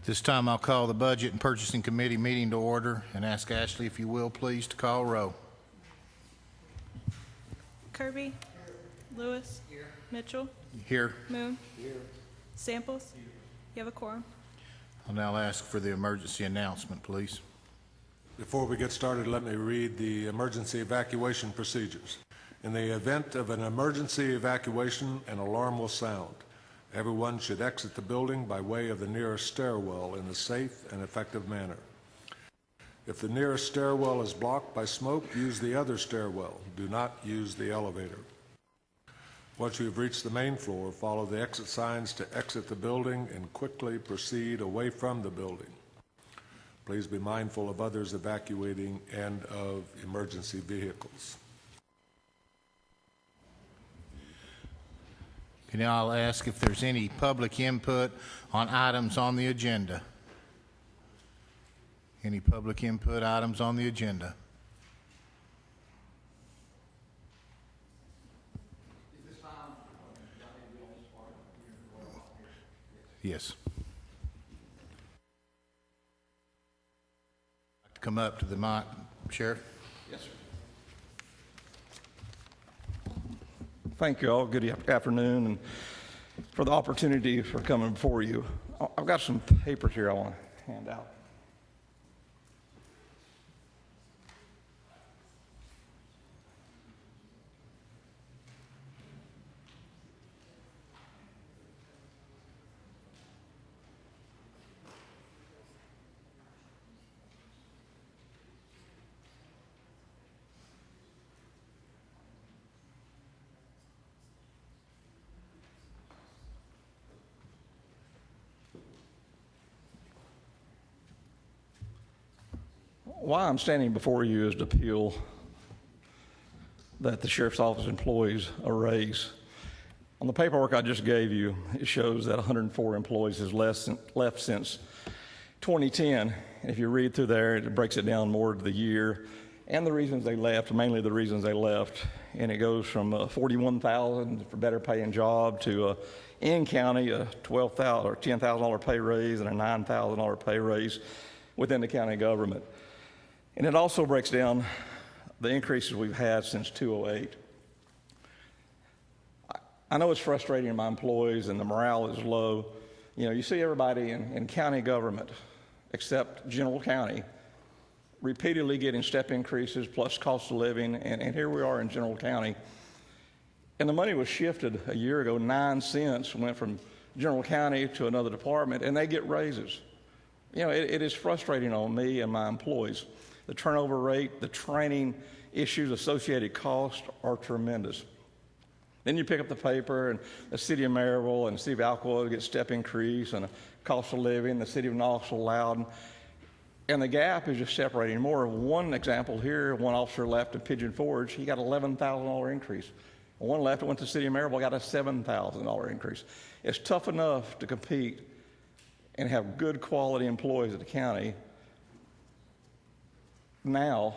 This time I'll call the Budget and Purchasing Committee meeting to order and ask Ashley, if you will, please, to call row. Kirby. Here. Lewis. Here. Mitchell. Here. Moon. Here. Samples. Here. You have a quorum. I'll now ask for the emergency announcement, please. Before we get started, let me read the emergency evacuation procedures. In the event of an emergency evacuation, an alarm will sound. Everyone should exit the building by way of the nearest stairwell in a safe and effective manner. If the nearest stairwell is blocked by smoke, use the other stairwell. Do not use the elevator. Once you have reached the main floor, follow the exit signs to exit the building and quickly proceed away from the building. Please be mindful of others evacuating and of emergency vehicles. Now I'll ask if there's any public input on items on the agenda. Any public input items on the agenda? Yes. Come up to the mic, Sheriff. Yes, sir. Thank you all. Good afternoon, and for the opportunity for coming before you. I've got some papers here I want to hand out. Why I'm standing before you is to appeal that the Sheriff's Office employees a raise. On the paperwork I just gave you, it shows that 104 employees has left since 2010. If you read through there, it breaks it down more to the year and the reasons they left, mainly the reasons they left. And it goes from $41,000 for better paying job to in county a $12,000 or $10,000 pay raise and a $9,000 pay raise within the county government. And it also breaks down the increases we've had since 2008. I know it's frustrating to my employees and the morale is low. You know, you see everybody in county government, except General County, repeatedly getting step increases plus cost of living, and here we are in General County. And the money was shifted a year ago, 9 cents went from General County to another department, and they get raises. You know, it is frustrating on me and my employees. The turnover rate, the training issues, associated costs are tremendous. Then you pick up the paper, and the city of Maryville and the city of Alcoa get step increase, and the cost of living, the city of Knoxville, Loudon, and the gap is just separating more. One example here, one officer left in Pigeon Forge, he got an $11,000 increase. One left that went to the city of Maryville got a $7,000 increase. It's tough enough to compete and have good quality employees at the county now,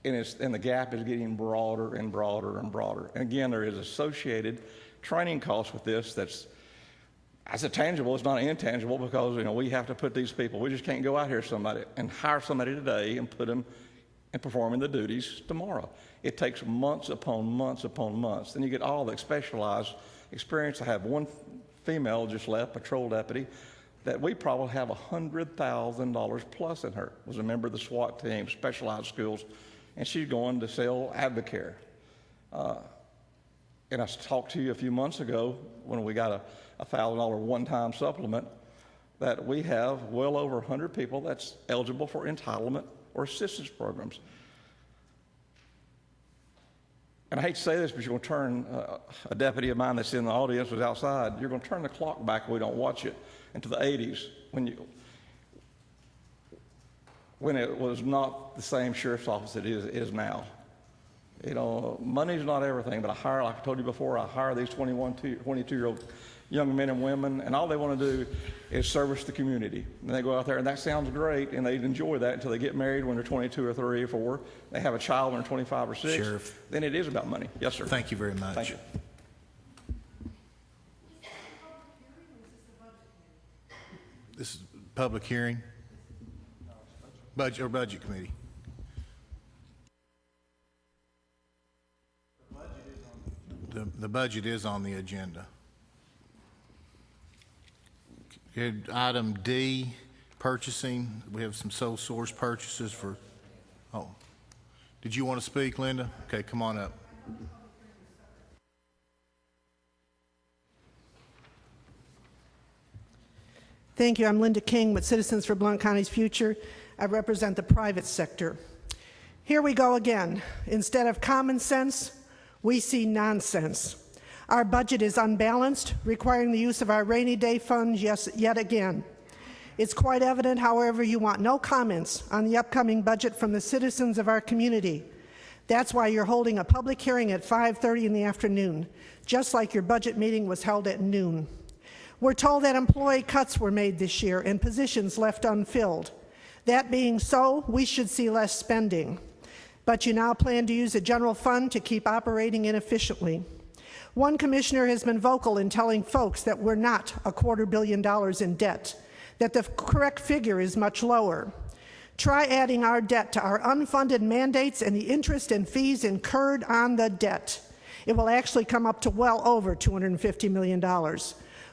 and the gap is getting broader and broader and broader. And again, there is associated training costs with this that's a tangible, it's not intangible, because we have to put these people, we just can't go out here and hire somebody today and put them and performing the duties tomorrow. It takes months upon months upon months. Then you get all the specialized experience. I have one female just left, patrol deputy, that we probably have $100,000 plus in her. Was a member of the SWAT team, specialized schools, and she's going to sell Advocare. And I talked to you a few months ago when we got a $1,000 one-time supplement that we have well over 100 people that's eligible for entitlement or assistance programs. And I hate to say this, but you're going to turn a deputy of mine that's in the audience was outside. You're going to turn the clock back if we don't watch it into the 80s when it was not the same sheriff's office it is now. Money's not everything, but like I told you before, I hire these 22-year-old young men and women, and all they want to do is service the community. And they go out there, and that sounds great, and they enjoy that until they get married when they're 22 or 3 or 4. They have a child when they're 25 or 6. Sheriff. Then it is about money. Yes, sir. Thank you very much. Thank you. This is public hearing? Budget committee? The budget is on the agenda. Item D, purchasing. We have some sole source purchases for, oh. Did you want to speak, Linda? Okay, come on up. Thank you. I'm Linda King with Citizens for Blount County's Future. I represent the private sector. Here we go again. Instead of common sense, we see nonsense. Our budget is unbalanced, requiring the use of our rainy day funds yet again. It's quite evident, however, you want no comments on the upcoming budget from the citizens of our community. That's why you're holding a public hearing at 5:30 in the afternoon, just like your budget meeting was held at noon. We're told that employee cuts were made this year and positions left unfilled. That being so, we should see less spending. But you now plan to use the general fund to keep operating inefficiently. One commissioner has been vocal in telling folks that we're not $250 million in debt, that the correct figure is much lower. Try adding our debt to our unfunded mandates and the interest and fees incurred on the debt. It will actually come up to well over $250 million.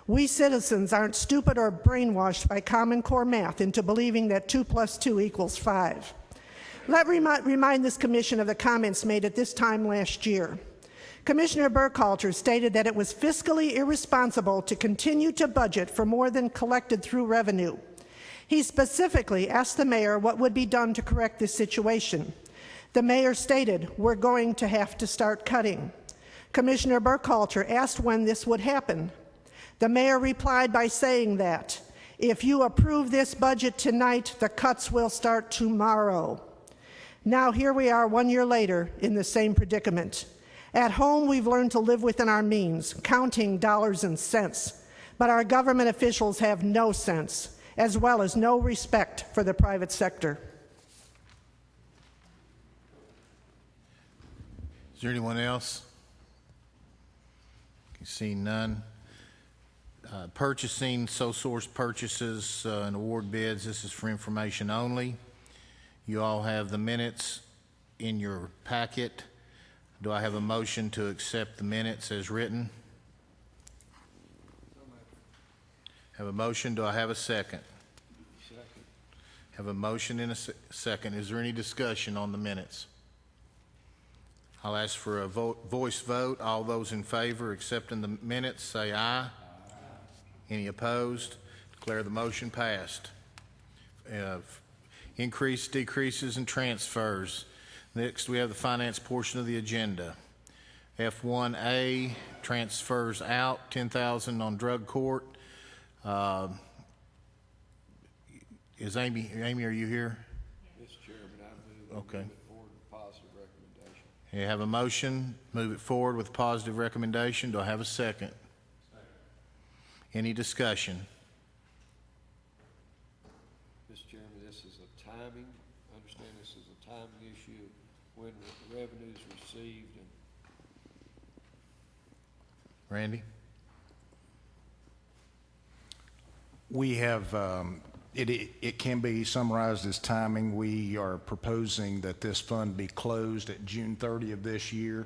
We citizens aren't stupid or brainwashed by Common Core math into believing that 2 + 2 = 5. Let me remind this commission of the comments made at this time last year. Commissioner Burkhalter stated that it was fiscally irresponsible to continue to budget for more than collected through revenue. He specifically asked the mayor what would be done to correct this situation. The mayor stated, "We're going to have to start cutting." Commissioner Burkhalter asked when this would happen. The mayor replied by saying that, "If you approve this budget tonight, the cuts will start tomorrow." Now here we are 1 year later in the same predicament. At home, we've learned to live within our means, counting dollars and cents. But our government officials have no sense, as well as no respect for the private sector. Is there anyone else? See none. Purchasing, sole source purchases and award bids. This is for information only. You all have the minutes in your packet. Do I have a motion to accept the minutes as written? Have a motion. Do I have a second? Second. Have a motion and a second. Is there any discussion on the minutes? I'll ask for a voice vote. All those in favor accepting the minutes say aye. Any opposed? Declare the motion passed. Increase, decreases, and transfers. Next, we have the finance portion of the agenda. F1A, transfers out, $10,000 on drug court. Is Amy, are you here? Yes, Chairman, I move Okay. it forward with positive recommendation. You have a motion, move it forward with positive recommendation. Do I have a second? Any discussion? Mr. Chairman, this is a timing, understand this is a timing issue when the revenue is received. And Randy? We have, it can be summarized as timing. We are proposing that this fund be closed at June 30 of this year.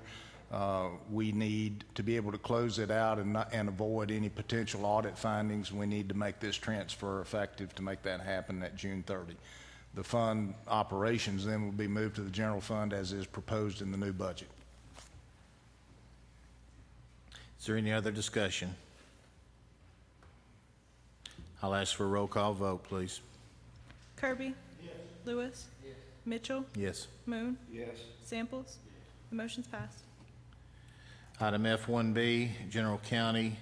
We need to be able to close it out and avoid any potential audit findings. We need to make this transfer effective to make that happen at June 30. The fund operations then will be moved to the general fund as is proposed in the new budget. Is there any other discussion? I'll ask for a roll call vote, please. Kirby? Yes. Lewis? Yes. Mitchell? Yes. Moon? yes, Samples? The motion's passed. Item F1B, General County,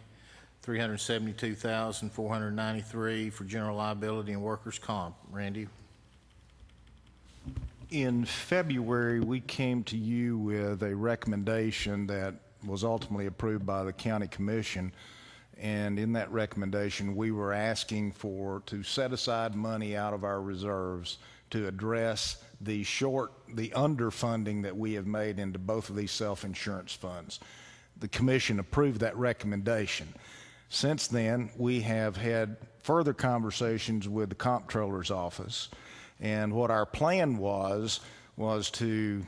$372,493 for general liability and workers' comp. Randy? In February, we came to you with a recommendation that was ultimately approved by the county commission. And in that recommendation, we were asking to set aside money out of our reserves to address the underfunding that we have made into both of these self-insurance funds. The commission approved that recommendation. Since then, we have had further conversations with the comptroller's office, and what our plan was to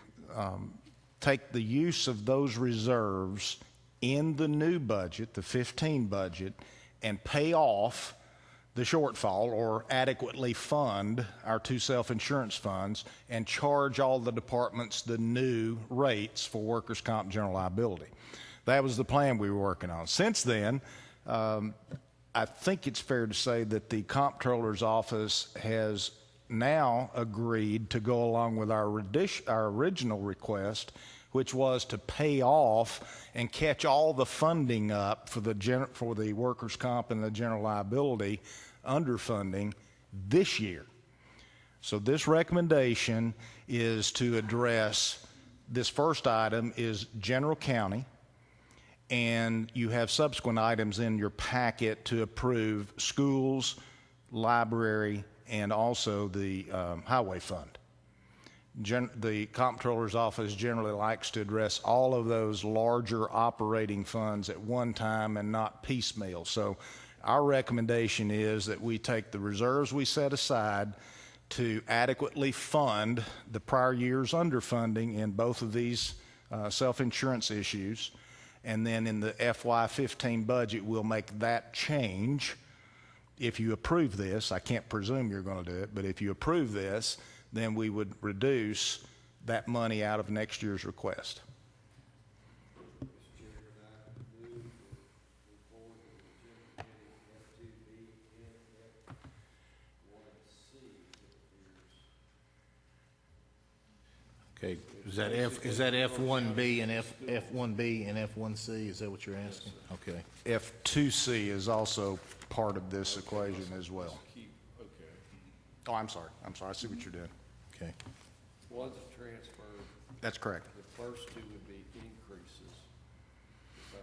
take the use of those reserves in the new budget, the 15 budget, and pay off the shortfall or adequately fund our two self-insurance funds and charge all the departments the new rates for workers' comp and general liability. That was the plan we were working on. Since then, I think it's fair to say that the comptroller's office has now agreed to go along with our original request, which was to pay off and catch all the funding up for the workers' comp and the general liability underfunding this year. So this recommendation is to address, this first item is general county, and you have subsequent items in your packet to approve schools, library, and also the highway fund. The comptroller's office generally likes to address all of those larger operating funds at one time and not piecemeal. So our recommendation is that we take the reserves we set aside to adequately fund the prior year's underfunding in both of these self-insurance issues, and then in the FY15 budget, we'll make that change. If you approve this, I can't presume you're going to do it, but if you approve this, then we would reduce that money out of next year's request. Okay, is that F1B and F1B and F1C? Is that what you're asking? Okay. F2C is also part of this equation as well. Oh, I'm sorry. I see what you're doing. Okay. One's a transfer, That's correct. the first two would be increases. If I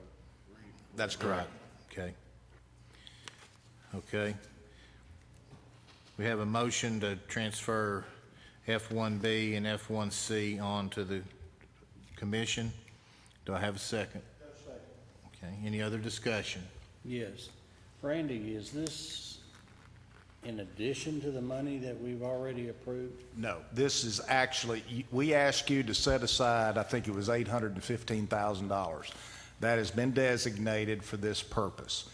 read That's correct. Okay. Okay. We have a motion to transfer F1B and F1C on to the commission. Do I have a second? Okay. Any other discussion? Yes. Randy, is this in addition to the money that we've already approved? No, this is actually, we asked you to set aside, I think it was $815,000. That has been designated for this purpose.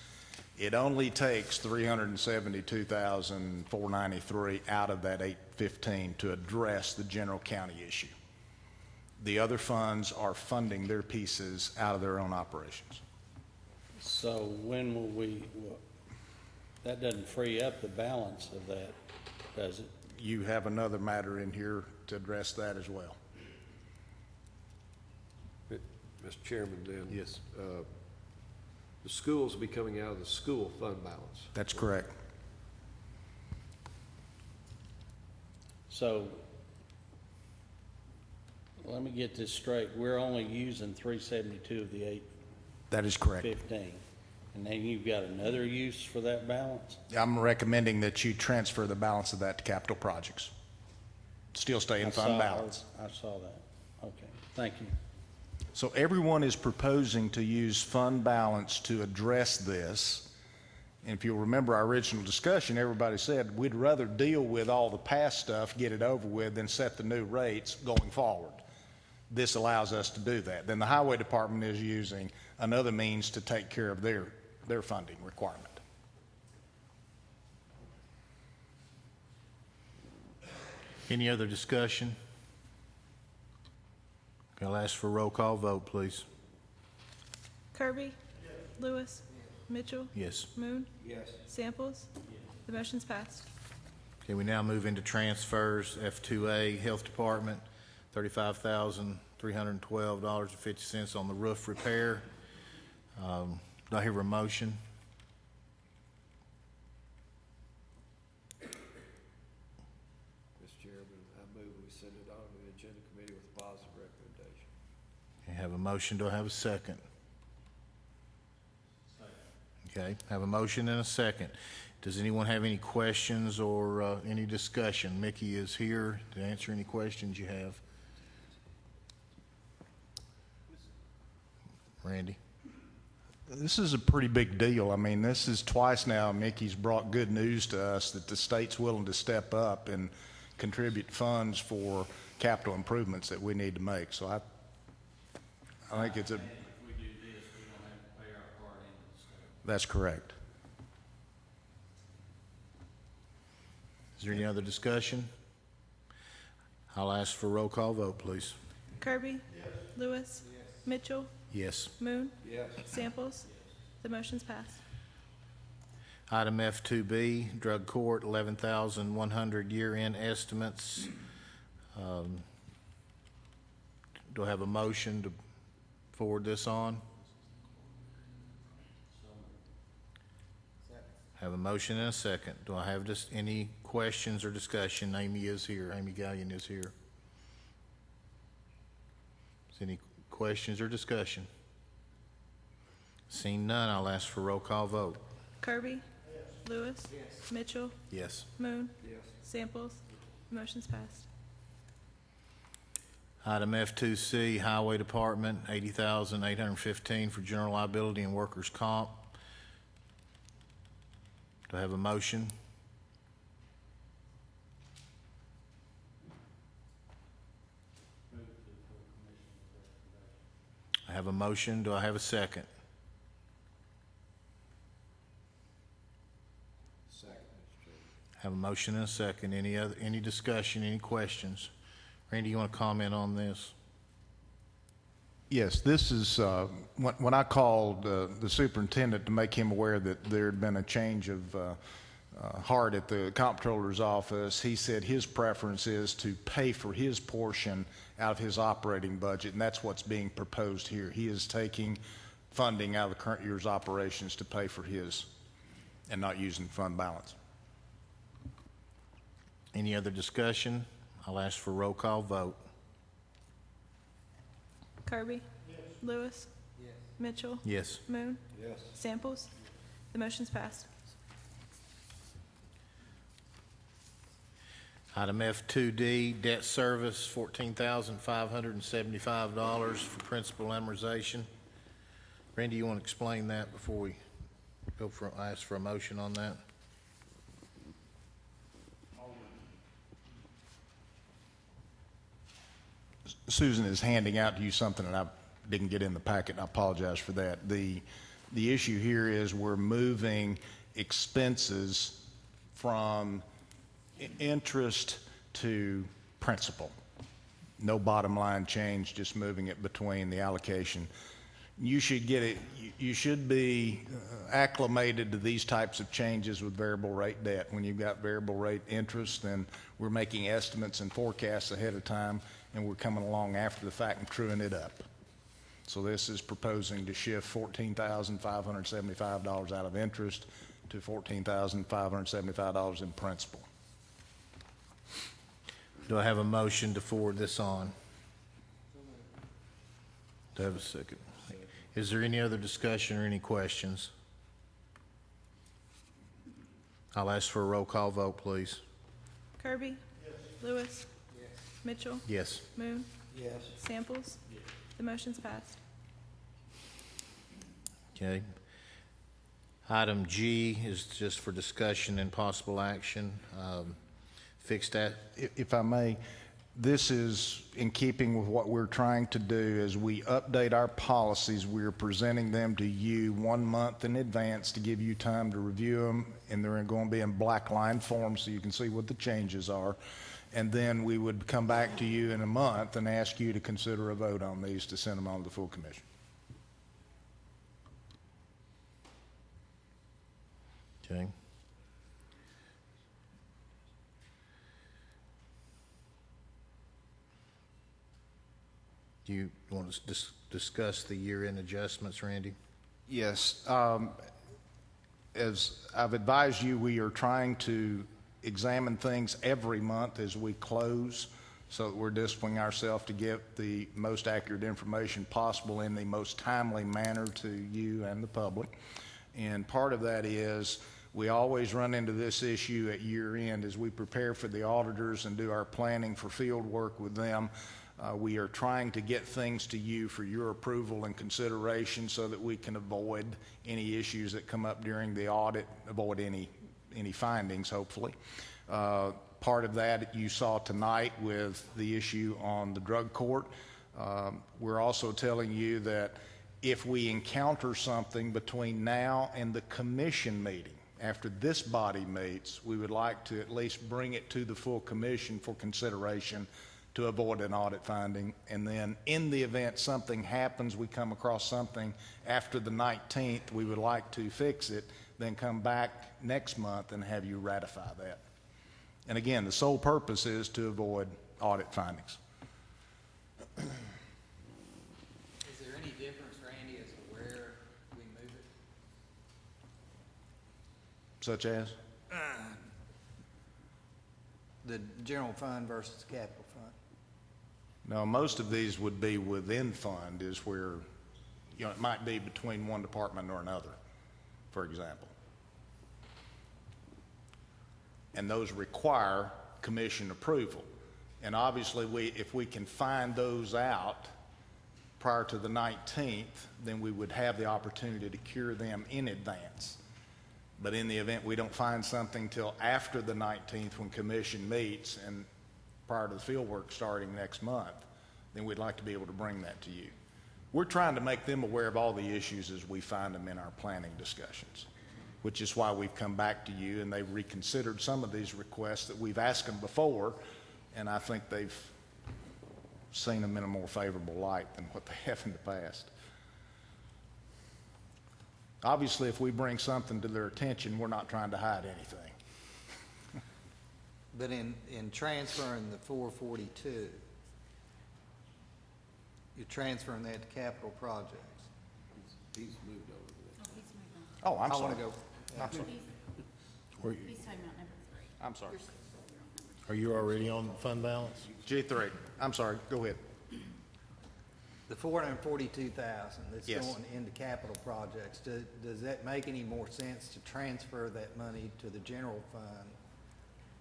It only takes $372,493 out of that 815 to address the general county issue. The other funds are funding their pieces out of their own operations. So when will that doesn't free up the balance of that, does it? You have another matter in here to address that as well. Mr. Chairman, then. Yes. The schools will be coming out of the school fund balance. That's correct. So let me get this straight. We're only using 372 of the 815. That is correct. And then you've got another use for that balance? I'm recommending that you transfer the balance of that to capital projects. Still stay in fund balance. I saw that. Okay, thank you. So everyone is proposing to use fund balance to address this. And if you'll remember our original discussion, everybody said we'd rather deal with all the past stuff, get it over with, than set the new rates going forward. This allows us to do that. Then the highway department is using another means to take care of their funding requirement. Any other discussion? I'll ask for a roll call vote, please. Kirby? Lewis? Mitchell? Yes. Moon? Yes. Samples? The motion's passed. Okay, we now move into transfers. F2A, Health Department, $35,312.50 on the roof repair. Do I hear a motion? Mr. Chairman, I move we send it on to the agenda committee with a positive recommendation. I have a motion. Do I have a second? Okay, have a motion and a second. Does anyone have any questions or any discussion? Mickey is here to answer any questions you have. Randy? This is a pretty big deal. I mean, this is twice now Mickey's brought good news to us that the state's willing to step up and contribute funds for capital improvements that we need to make. So I think it's a... If we do this, we don't have to pay our part into the state. That's correct. Is there any other discussion? I'll ask for a roll call vote, please. Kirby? Lewis? Mitchell? Yes. Moon? Yes. Samples? The motion's passed. Item F2B, Drug Court, 11,100 year-end estimates. Do I have a motion to forward this on? Have a motion and a second. Do I have just any questions or discussion? Amy is here. Amy Gallion is here. Is any questions or discussion? Seeing none, I'll ask for a roll call vote. Kirby? Lewis? Mitchell? Yes. Moon? Yes. Samples? The motion's passed. Item F2C, Highway Department, 80,815 for general liability and workers' comp. Do I have a motion? I have a motion. Do I have a second? Second, Mr. Chairman. Have a motion and a second. Any discussion, any questions? Randy, you want to comment on this? Yes, this is, when I called the superintendent to make him aware that there had been a change of heart at the comptroller's office, he said his preference is to pay for his portion out of his operating budget, and that's what's being proposed here. He is taking funding out of the current year's operations to pay for his and not using fund balance. Any other discussion? I'll ask for a roll call vote. Kirby? Lewis? Mitchell? Yes. Moon? Yes. Samples? The motion's passed. Item F2D, debt service, $14,575 for principal amortization. Randy, you want to explain that before we go for, ask for a motion on that? Susan is handing out to you something that I didn't get in the packet, and I apologize for that. The issue here is we're moving expenses from interest to principal. No bottom line change, just moving it between the allocation. You should get it, you should be acclimated to these types of changes with variable rate debt. When you've got variable rate interest, then we're making estimates and forecasts ahead of time, and we're coming along after the fact and truing it up. So this is proposing to shift $14,575 out of interest to $14,575 in principal. Do I have a motion to forward this on? Do I have a second? Is there any other discussion or any questions? I'll ask for a roll call vote, please. Kirby? Lewis? Mitchell? Yes. Moon? Yes. Samples? The motion's passed. Okay. Item G is just for discussion and possible action. Fixed that. If I may, this is in keeping with what we're trying to do. As we update our policies, we're presenting them to you 1 month in advance to give you time to review them, and they're going to be in black line form so you can see what the changes are. And then we would come back to you in a month and ask you to consider a vote on these to send them on to the full commission. Okay. Do you want to discuss the year-end adjustments, Randy? Yes. As I've advised you, we are trying to examine things every month as we close so that we're disciplining ourselves to get the most accurate information possible in the most timely manner to you and the public. And part of that is we always run into this issue at year end as we prepare for the auditors and do our planning for field work with them. We are trying to get things to you for your approval and consideration so that we can avoid any issues that come up during the audit, avoid any findings, hopefully. Part of that you saw tonight with the issue on the drug court. We're also telling you that if we encounter something between now and the commission meeting, after this body meets, we would like to at least bring it to the full commission for consideration to avoid an audit finding. And then in the event something happens, we come across something after the 19th, we would like to fix it, then come back next month and have you ratify that. And again, the sole purpose is to avoid audit findings. Is there any difference, Randy, as to where we move it? Such as? The general fund versus capital fund? No, most of these would be within fund is where, it might be between one department or another, for example. And those require commission approval. And obviously, if we can find those out prior to the 19th, then we would have the opportunity to cure them in advance. But in the event we don't find something till after the 19th when commission meets and prior to the field work starting next month, then we'd like to be able to bring that to you. We're trying to make them aware of all the issues as we find them in our planning discussions, which is why we've come back to you and they've reconsidered some of these requests that we've asked them before, and I think they've seen them in a more favorable light than what they have in the past. Obviously, if we bring something to their attention, we're not trying to hide anything. But in transferring the 442, you're transferring that to capital projects. He's moved over to that. Oh, I'm I sorry. want to go. I'm sorry. He's talking about number 3. I'm sorry. Are you already on fund balance? G3. I'm sorry. Go ahead. The 442,000 that's Yes. going into capital projects, does that make any more sense to transfer that money to the general fund?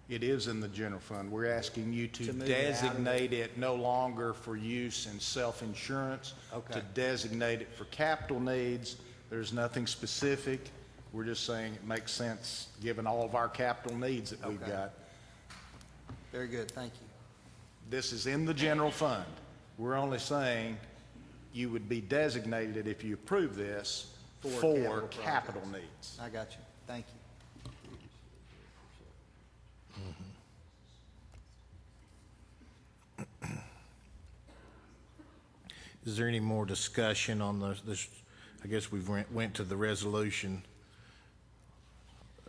It is in the general fund. We're asking you to To move it out of designate it no longer for use in self-insurance, Okay. to designate it for capital needs. There's nothing specific. We're just saying it makes sense given all of our capital needs that we've Okay. got. Very good, thank you. This is in the general fund. We're only saying you would be designated if you approve this For for capital capital projects. needs. I got you, thank you. Is there any more discussion on this? I guess we've went to the resolution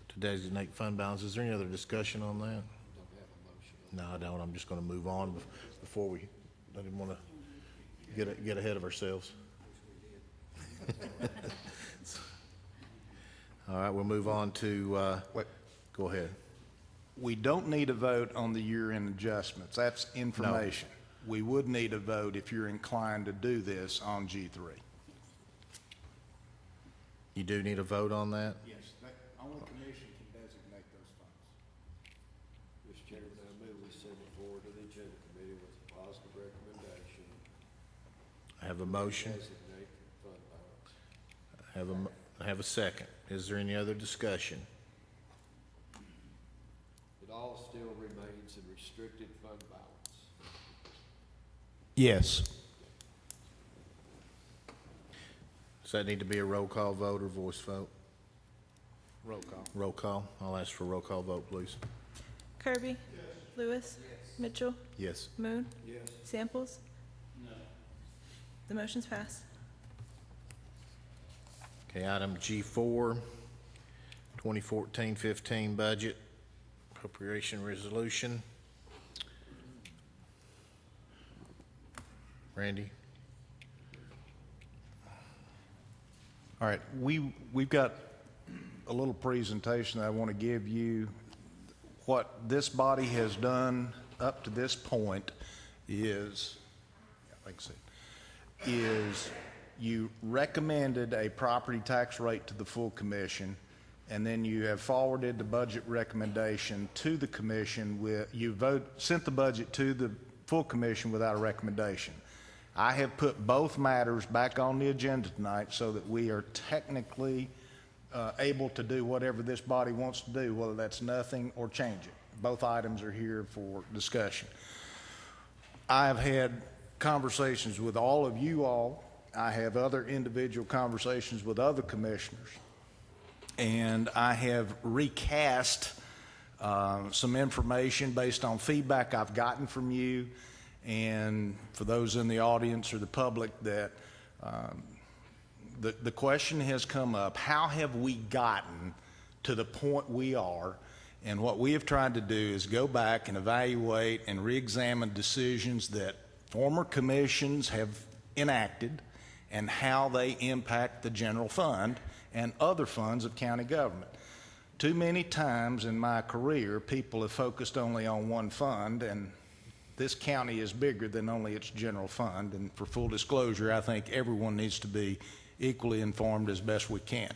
to designate fund balance. Is there any other discussion on that? No, I don't. I'm just going to move on before we, I didn't want to get ahead of ourselves. All right, we'll move on to, Wait. go ahead. We don't need a vote on the year-end adjustments. That's information. We would need a vote if you're inclined to do this on G3. You do need a vote on that? Yes, only commission can designate those funds. Mr. Chairman, I move we send it forward to the agenda committee with a positive recommendation. I have a motion. Designate fund balance. I have a second. Is there any other discussion? It all still remains in restricted fund balance. Yes. Does that need to be a roll call vote or voice vote? Roll call. Roll call. I'll ask for a roll call vote, please. Kirby? Lewis? Mitchell? Yes. Moon? Yes. Samples? No. The motion's passed. Okay, item G4, 2014-15 budget appropriation resolution. Randy? All right, we've got a little presentation that I want to give you. What this body has done up to this point is, is you recommended a property tax rate to the full commission, and then you have forwarded the budget recommendation to the commission with, sent the budget to the full commission without a recommendation. I have put both matters back on the agenda tonight so that we are technically able to do whatever this body wants to do, whether that's nothing or change it. Both items are here for discussion. I have had conversations with all of you all. I have other individual conversations with other commissioners, and I have recast some information based on feedback I've gotten from you, and for those in the audience or the public that the question has come up, how have we gotten to the point we are? And what we have tried to do is go back and evaluate and re-examine decisions that former commissions have enacted and how they impact the general fund and other funds of county government. Too many times in my career, people have focused only on one fund, and this county is bigger than only its general fund. And for full disclosure, I think everyone needs to be equally informed as best we can.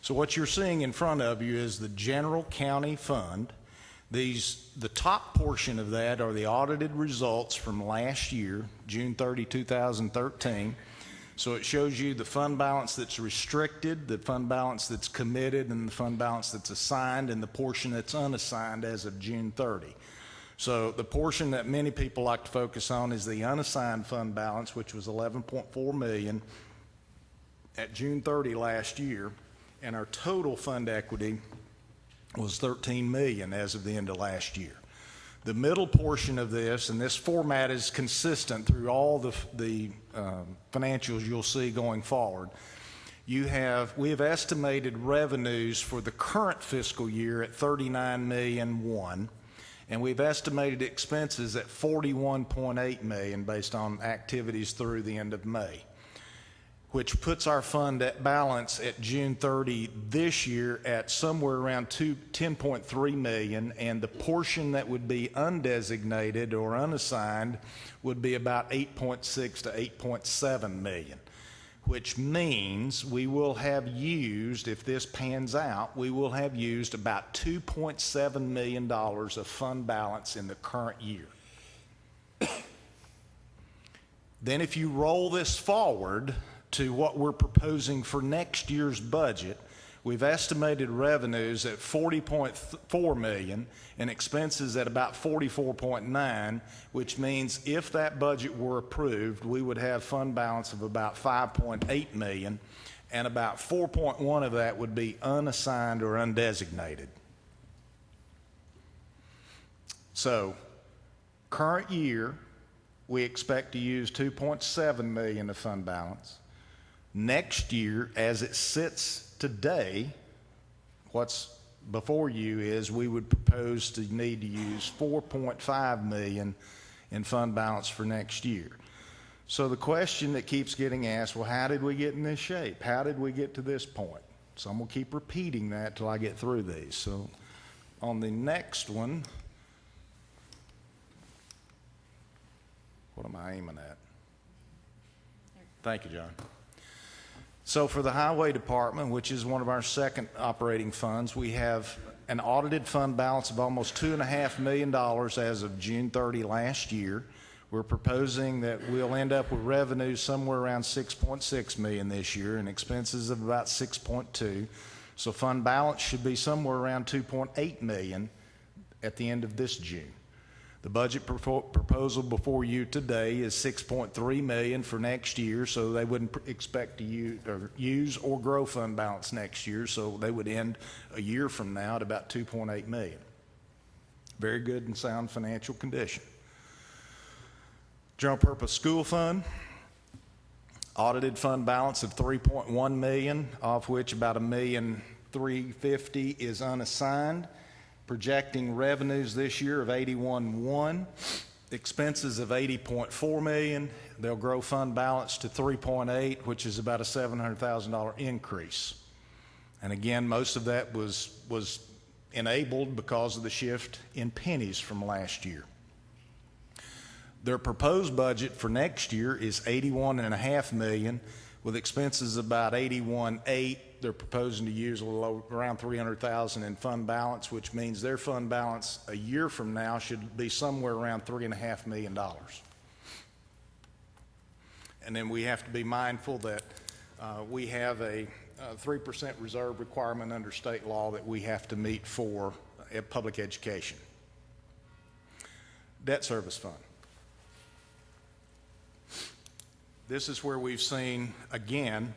So what you're seeing in front of you is the general county fund. The top portion of that are the audited results from last year, June 30, 2013. So it shows you the fund balance that's restricted, the fund balance that's committed, and the fund balance that's assigned, and the portion that's unassigned as of June 30. So the portion that many people like to focus on is the unassigned fund balance, which was $11.4 million at June 30 last year, and our total fund equity was $13 million as of the end of last year. The middle portion of this, and this format is consistent through all the financials you'll see going forward. We have estimated revenues for the current fiscal year at $39,000,001, and we've estimated expenses at $41.8 million based on activities through the end of May, which puts our fund at balance at June 30 this year at somewhere around $10.3 million, and the portion that would be undesignated or unassigned would be about $8.6 to $8.7 million, which means we will have used, if this pans out, we will have used about $2.7 million of fund balance in the current year. Then if you roll this forward to what we're proposing for next year's budget, we've estimated revenues at $40.4 million and expenses at about $44.9, which means if that budget were approved, we would have fund balance of about $5.8 million, and about 4.1 of that would be unassigned or undesignated. So, current year, we expect to use $2.7 million of fund balance. Next year, as it sits today, what's before you is we would propose to need to use $4.5 million in fund balance for next year. So the question that keeps getting asked, well, how did we get in this shape? How did we get to this point? So I'm going to keep repeating that till I get through these. So on the next one, what am I aiming at? Thank you, John. So for the Highway Department, which is one of our second operating funds, we have an audited fund balance of almost $2.5 million as of June 30 last year. We're proposing that we'll end up with revenues somewhere around $6.6 million this year and expenses of about $6.2. So fund balance should be somewhere around $2.8 million at the end of this June. The budget proposal before you today is $6.3 million for next year, so they wouldn't expect to use or grow fund balance next year, so they would end a year from now at about $2.8 million. Very good and sound financial condition. General Purpose School Fund, audited fund balance of $3.1 million, of which about $1,350,000 is unassigned. Projecting revenues this year of $81.1, expenses of $80.4 million. They'll grow fund balance to $3.8, which is about a $700,000 increase. And again, most of that was enabled because of the shift in pennies from last year. Their proposed budget for next year is $81.5 million, with expenses about 81.8. They're proposing to use a little around 300,000 in fund balance, which means their fund balance a year from now should be somewhere around $3.5 million. And then we have to be mindful that we have a 3% reserve requirement under state law that we have to meet for public education. Debt service fund. This is where we've seen, again,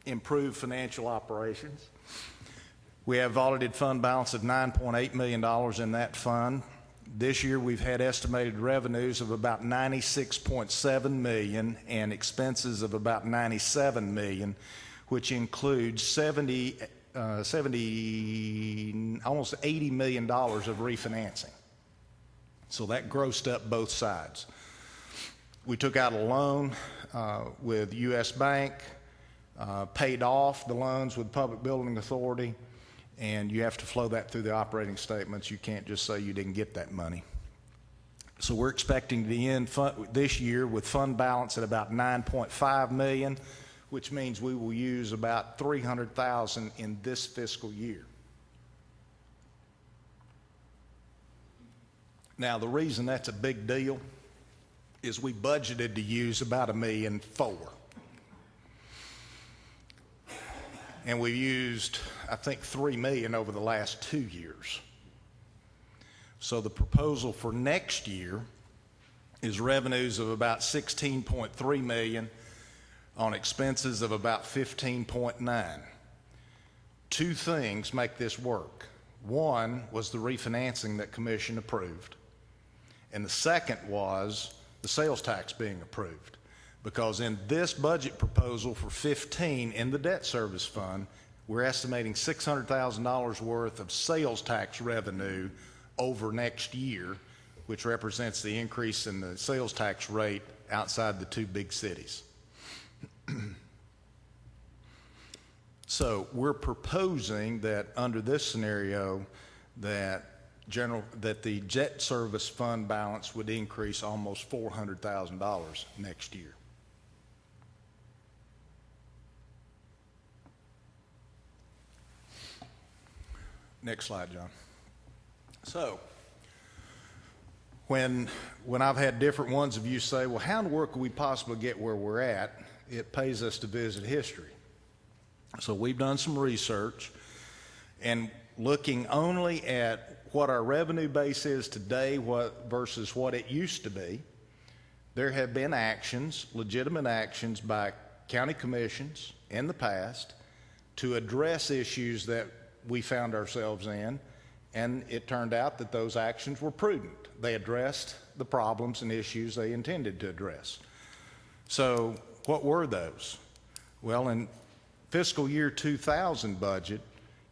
improved financial operations. We have audited fund balance of $9.8 million in that fund. This year we've had estimated revenues of about $96.7 million and expenses of about $97 million, which includes almost $80 million of refinancing. So that grossed up both sides. We took out a loan with U.S. Bank, paid off the loans with Public Building Authority, and you have to flow that through the operating statements. You can't just say you didn't get that money. So we're expecting to end this year with fund balance at about $9.5 million, which means we will use about $300,000 in this fiscal year. Now, the reason that's a big deal is we budgeted to use about $1.4 million. And we used, I think, $3 million over the last 2 years. So the proposal for next year is revenues of about $16.3 million on expenses of about $15.9 million. Two things make this work. One was the refinancing that Commission approved, and the second was the sales tax being approved. Because in this budget proposal for 15 in the debt service fund, we're estimating $600,000 worth of sales tax revenue over next year, which represents the increase in the sales tax rate outside the two big cities. So we're proposing that under this scenario that the debt service fund balance would increase almost $400,000 next year. Next slide, John. So, when I've had different ones of you say, well, how in the world could we possibly get where we're at? It pays us to visit history. So we've done some research, and looking only at what our revenue base is today versus what it used to be, there have been actions, legitimate actions by county commissions in the past to address issues that we found ourselves in, and it turned out that those actions were prudent. They addressed the problems and issues they intended to address. So what were those? Well, in fiscal year 2000 budget,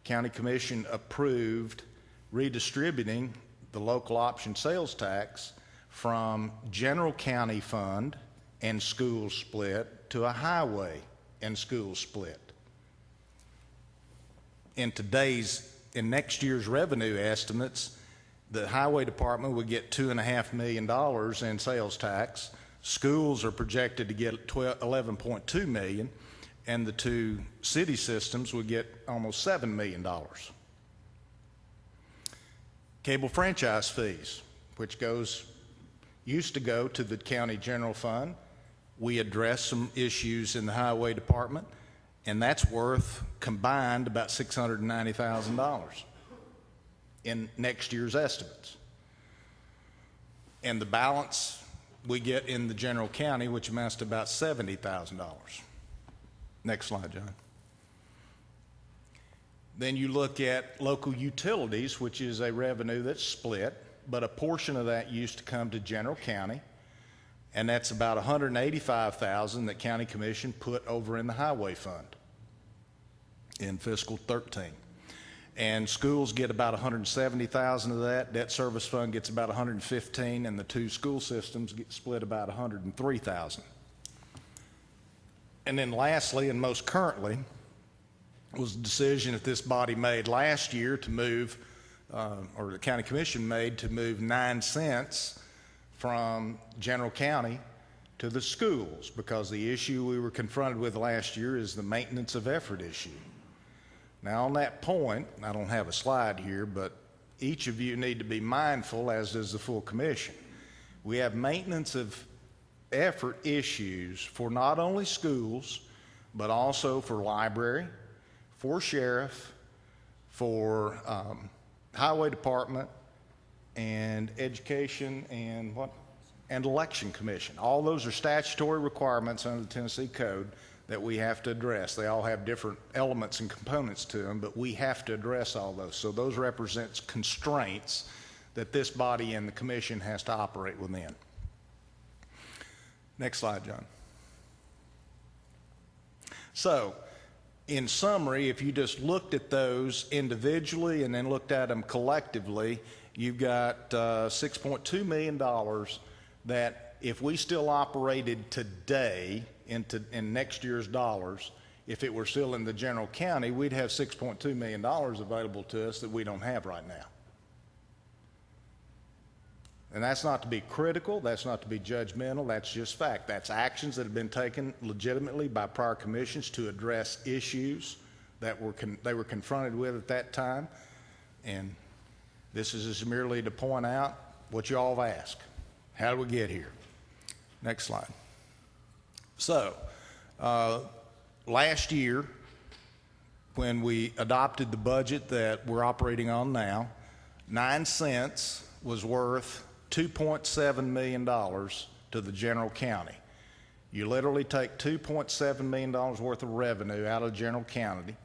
County Commission approved redistributing the local option sales tax from general county fund and school split to a highway and school split. In next year's revenue estimates, the highway department would get $2.5 million in sales tax. Schools are projected to get $11.2 million, and the two city systems would get almost $7 million. Cable franchise fees, which used to go to the county general fund. We addressed some issues in the highway department, and that's worth combined about $690,000 in next year's estimates. And the balance we get in the general county, which amounts to about $70,000. Next slide, John. Then you look at local utilities, which is a revenue that's split, but a portion of that used to come to general county, and that's about $185,000 that County Commission put over in the highway fund in fiscal 13. And schools get about $170,000 of that. Debt service fund gets about $115,000, and the two school systems get split about $103,000. And then lastly, and most currently, was the decision that this body made last year to move, or the County Commission made to move 9 cents from general county to the schools, because the issue we were confronted with last year is the maintenance of effort issue. Now, on that point, I don't have a slide here, but each of you need to be mindful, as does the full commission. We have maintenance of effort issues for not only schools, but also for library, for sheriff, for highway department, and education, and and election commission. All those are statutory requirements under the Tennessee Code that we have to address. They all have different elements and components to them, but we have to address all those. So those represents constraints that this body and the commission has to operate within. Next slide, John. So, in summary, if you just looked at those individually and then looked at them collectively, you've got $6.2 million that if we still operated today in next year's dollars, if it were still in the general county, we'd have $6.2 million available to us that we don't have right now. And that's not to be critical, that's not to be judgmental, that's just fact. That's actions that have been taken legitimately by prior commissions to address issues that they were confronted with at that time. And this is just merely to point out what you all have asked. How did we get here? Next slide. So, last year, when we adopted the budget that we're operating on now, 9 cents was worth $2.7 million to the general county. You literally take $2.7 million worth of revenue out of the general county,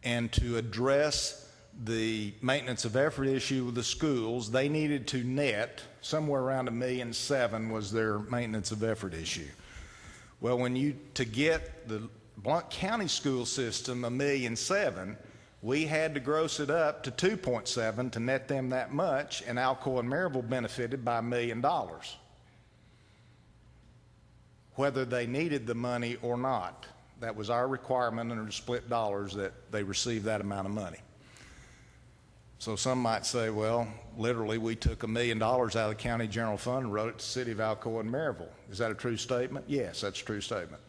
and to address the maintenance of effort issue with the schools, they needed to net somewhere around $1.7 million was their maintenance of effort issue. Well, to get the Blount County school system $1.7 million, we had to gross it up to 2.7 to net them that much, and Alcoa and Maryville benefited by $1 million, whether they needed the money or not. That was our requirement under the split dollars, that they receive that amount of money. So some might say, well, literally we took $1 million out of the county general fund and wrote it to the city of Alcoa and Maryville. Is that a true statement? Yes, that's a true statement.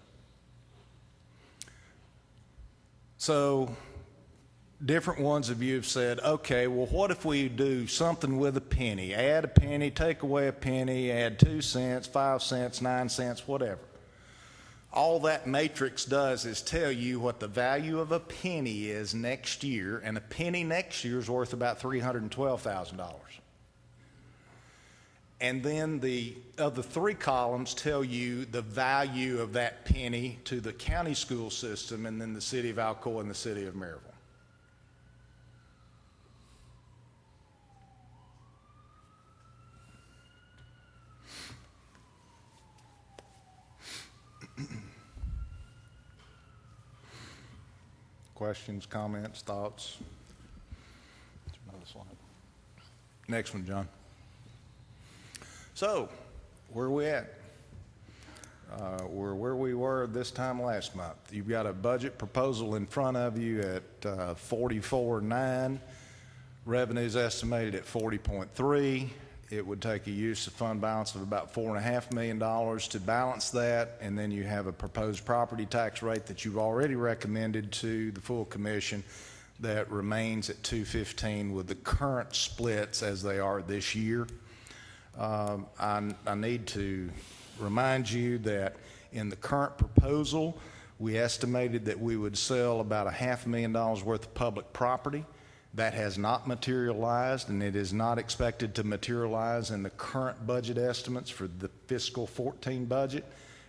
So different ones of you have said, okay, well, what if we do something with a penny? Add a penny, take away a penny, add 2 cents, 5 cents, 9 cents, whatever. All that matrix does is tell you what the value of a penny is next year, and a penny next year is worth about $312,000. And then the other 3 columns tell you the value of that penny to the county school system, and then the city of Alcoa and the city of Maryville. Questions, comments, thoughts? Next one, John. So, where are we at? We're where we were this time last month. You've got a budget proposal in front of you at 44.9. Revenues estimated at 40.3. It would take a use of fund balance of about $4.5 million to balance that, and then you have a proposed property tax rate that you've already recommended to the full commission that remains at 215 with the current splits as they are this year. I need to remind you that in the current proposal, we estimated that we would sell about $500,000 worth of public property. That has not materialized, and it is not expected to materialize in the current budget estimates for the fiscal 14 budget.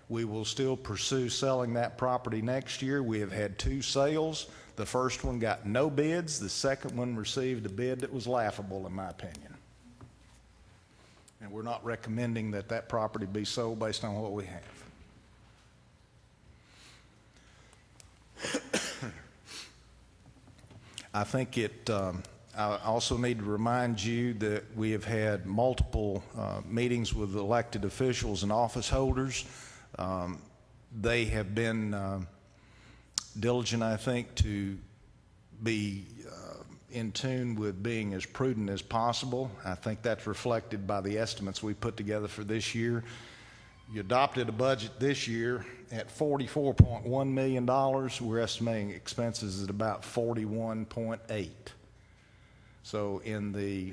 We will still pursue selling that property next year. We have had 2 sales. The first one got no bids. The second one received a bid that was laughable, in my opinion. And we're not recommending that that property be sold based on what we have. I think I also need to remind you that we have had multiple meetings with elected officials and office holders. They have been diligent, I think, to be in tune with being as prudent as possible. I think that's reflected by the estimates we put together for this year. You adopted a budget this year at $44.1 million. We're estimating expenses at about 41.8. So in the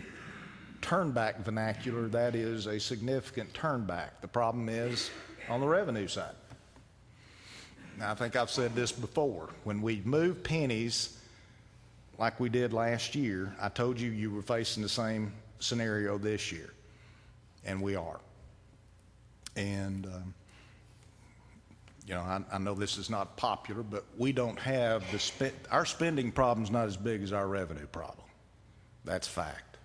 turnback vernacular, that is a significant turnback. The problem is on the revenue side. Now, I think I've said this before. When we move pennies like we did last year, I told you you were facing the same scenario this year, and we are. And, you know, I know this is not popular, but we don't have our spending problem's not as big as our revenue problem. That's fact.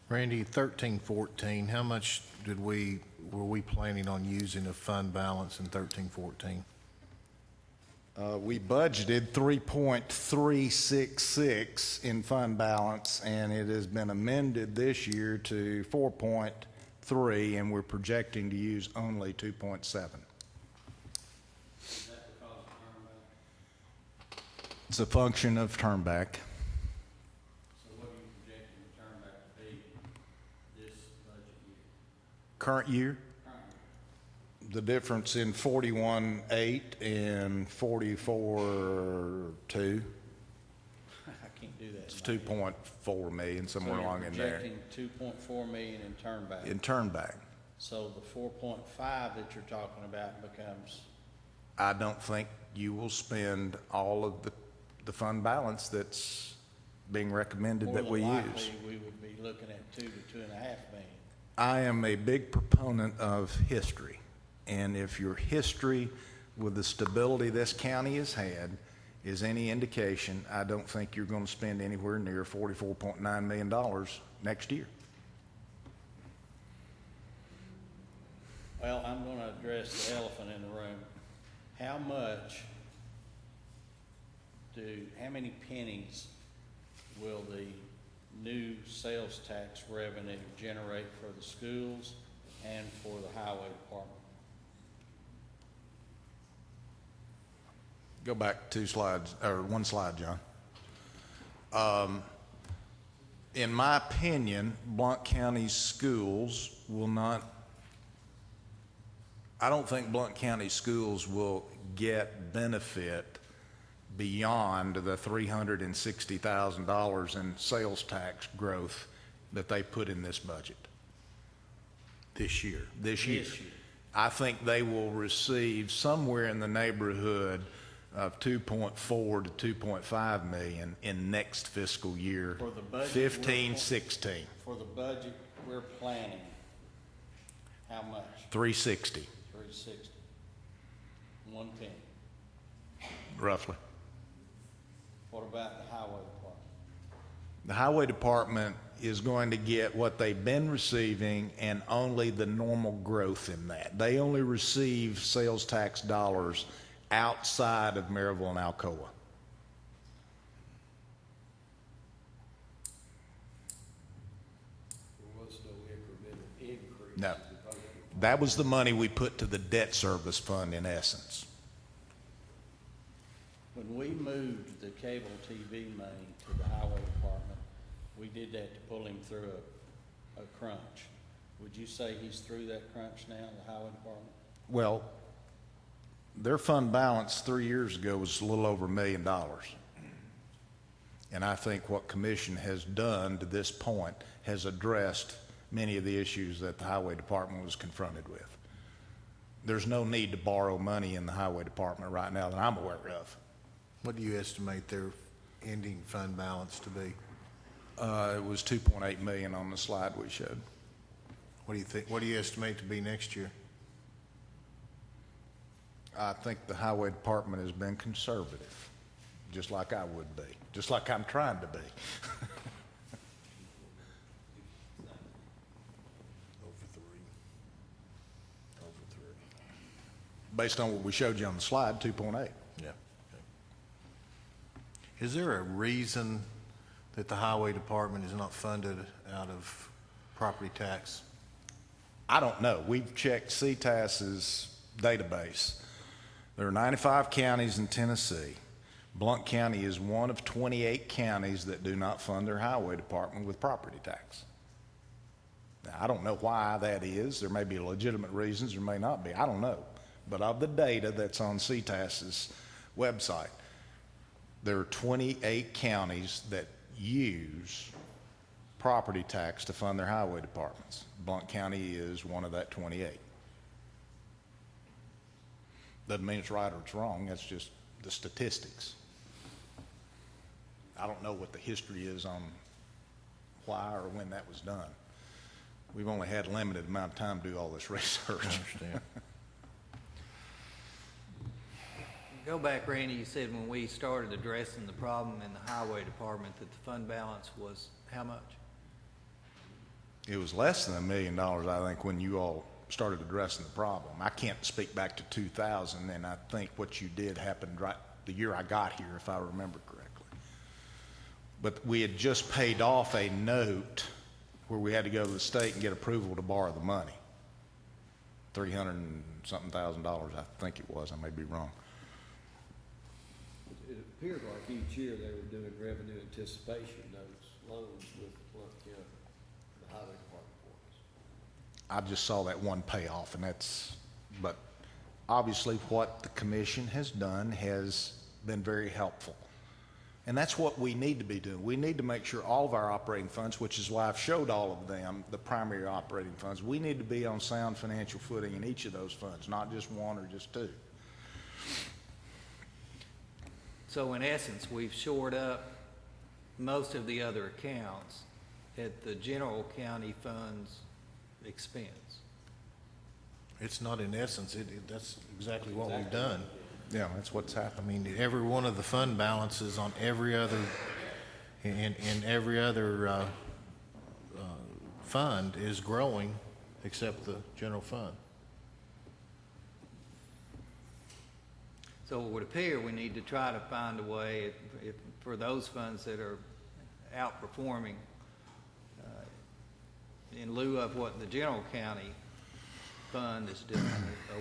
Randy, 13-14, how much were we planning on using of fund balance in 13-14? We budgeted 3.366 in fund balance, and it has been amended this year to 4.3, and we're projecting to use only 2.7. Is that because of turnback? It's a function of turnback. So what are you projecting the turnback to be this budget year? Current year, Current year. the difference in 41.8 and 44.2, I can't do that. it's 2.4 million, somewhere along in there. So you're projecting 2.4 million in turnback. In turnback. So the 4.5 that you're talking about becomes, I don't think you will spend all of the fund balance that's being recommended more that than we use. likely, we would be looking at 2 to 2.5 million. I am a big proponent of history, and if your history with the stability this county has had is any indication, I don't think you're going to spend anywhere near $44.9 million next year. Well, I'm going to address the elephant in the room. How many pennies will the new sales tax revenue generate for the schools and for the highway department? Go back 2 slides, or 1 slide, John. In my opinion, Blount County schools will not, I don't think Blount County schools will get benefit beyond the $360,000 in sales tax growth that they put in this budget. This year. This year. I think they will receive somewhere in the neighborhood of 2.4 to 2.5 million in next fiscal year, For the budget 15-16. For the budget we're planning, how much? 360, 360. 1 penny. roughly. What about the highway department? The highway department is going to get what they've been receiving and only the normal growth in that. They only receive sales tax dollars outside of Maryville and Alcoa. There was no incremental increase. No. That was the money we put to the debt service fund in essence. When we moved the cable TV money to the highway department, we did that to pull him through a crunch. Would you say he's through that crunch now, the highway department? Well, their fund balance 3 years ago was a little over $1 million. And I think what commission has done to this point has addressed many of the issues that the highway department was confronted with. There's no need to borrow money in the highway department right now that I'm aware of. What do you estimate their ending fund balance to be? It was 2.8 million on the slide we showed. What do you think? What do you estimate to be next year? I think the highway department has been conservative, just like I would be, just like I'm trying to be. Over three. Based on what we showed you on the slide, 2.8. Yeah. Okay. Is there a reason that the highway department is not funded out of property tax? I don't know. We've checked CTAS's database. There are 95 counties in Tennessee. Blount County is one of 28 counties that do not fund their highway department with property tax. Now, I don't know why that is. There may be legitimate reasons, there may not be. I don't know. But of the data that's on CTAS's website, there are 28 counties that use property tax to fund their highway departments. Blount County is one of that 28. Doesn't mean it's right or it's wrong, that's just the statistics. I don't know what the history is on why or when that was done. We've only had a limited amount of time to do all this research. I understand. Go back, Randy, you said when we started addressing the problem in the highway department that the fund balance was how much? It was less than $1 million, I think, when you all started addressing the problem. I can't speak back to 2000, and I think what you did happened right the year I got here, if I remember correctly. But we had just paid off a note where we had to go to the state and get approval to borrow the money. $300 and something thousand, I think it was. I may be wrong. It appeared like each year they were doing revenue anticipation notes, loans with Blount County, the highway department for us. I just saw that one payoff, and but obviously what the commission has done has been very helpful. And that's what we need to be doing. We need to make sure all of our operating funds, which is why I've showed all of them, the primary operating funds, we need to be on sound financial footing in each of those funds, not just one or just two. So in essence, we've shored up most of the other accounts at the general county fund's expense. It's not in essence, that's exactly what we've done. Yeah, that's what's I happening. mean, every one of the fund balances on every other, in every other fund is growing except the general fund. So it would appear we need to try to find a way, if for those funds that are outperforming, in lieu of what the general county fund is doing,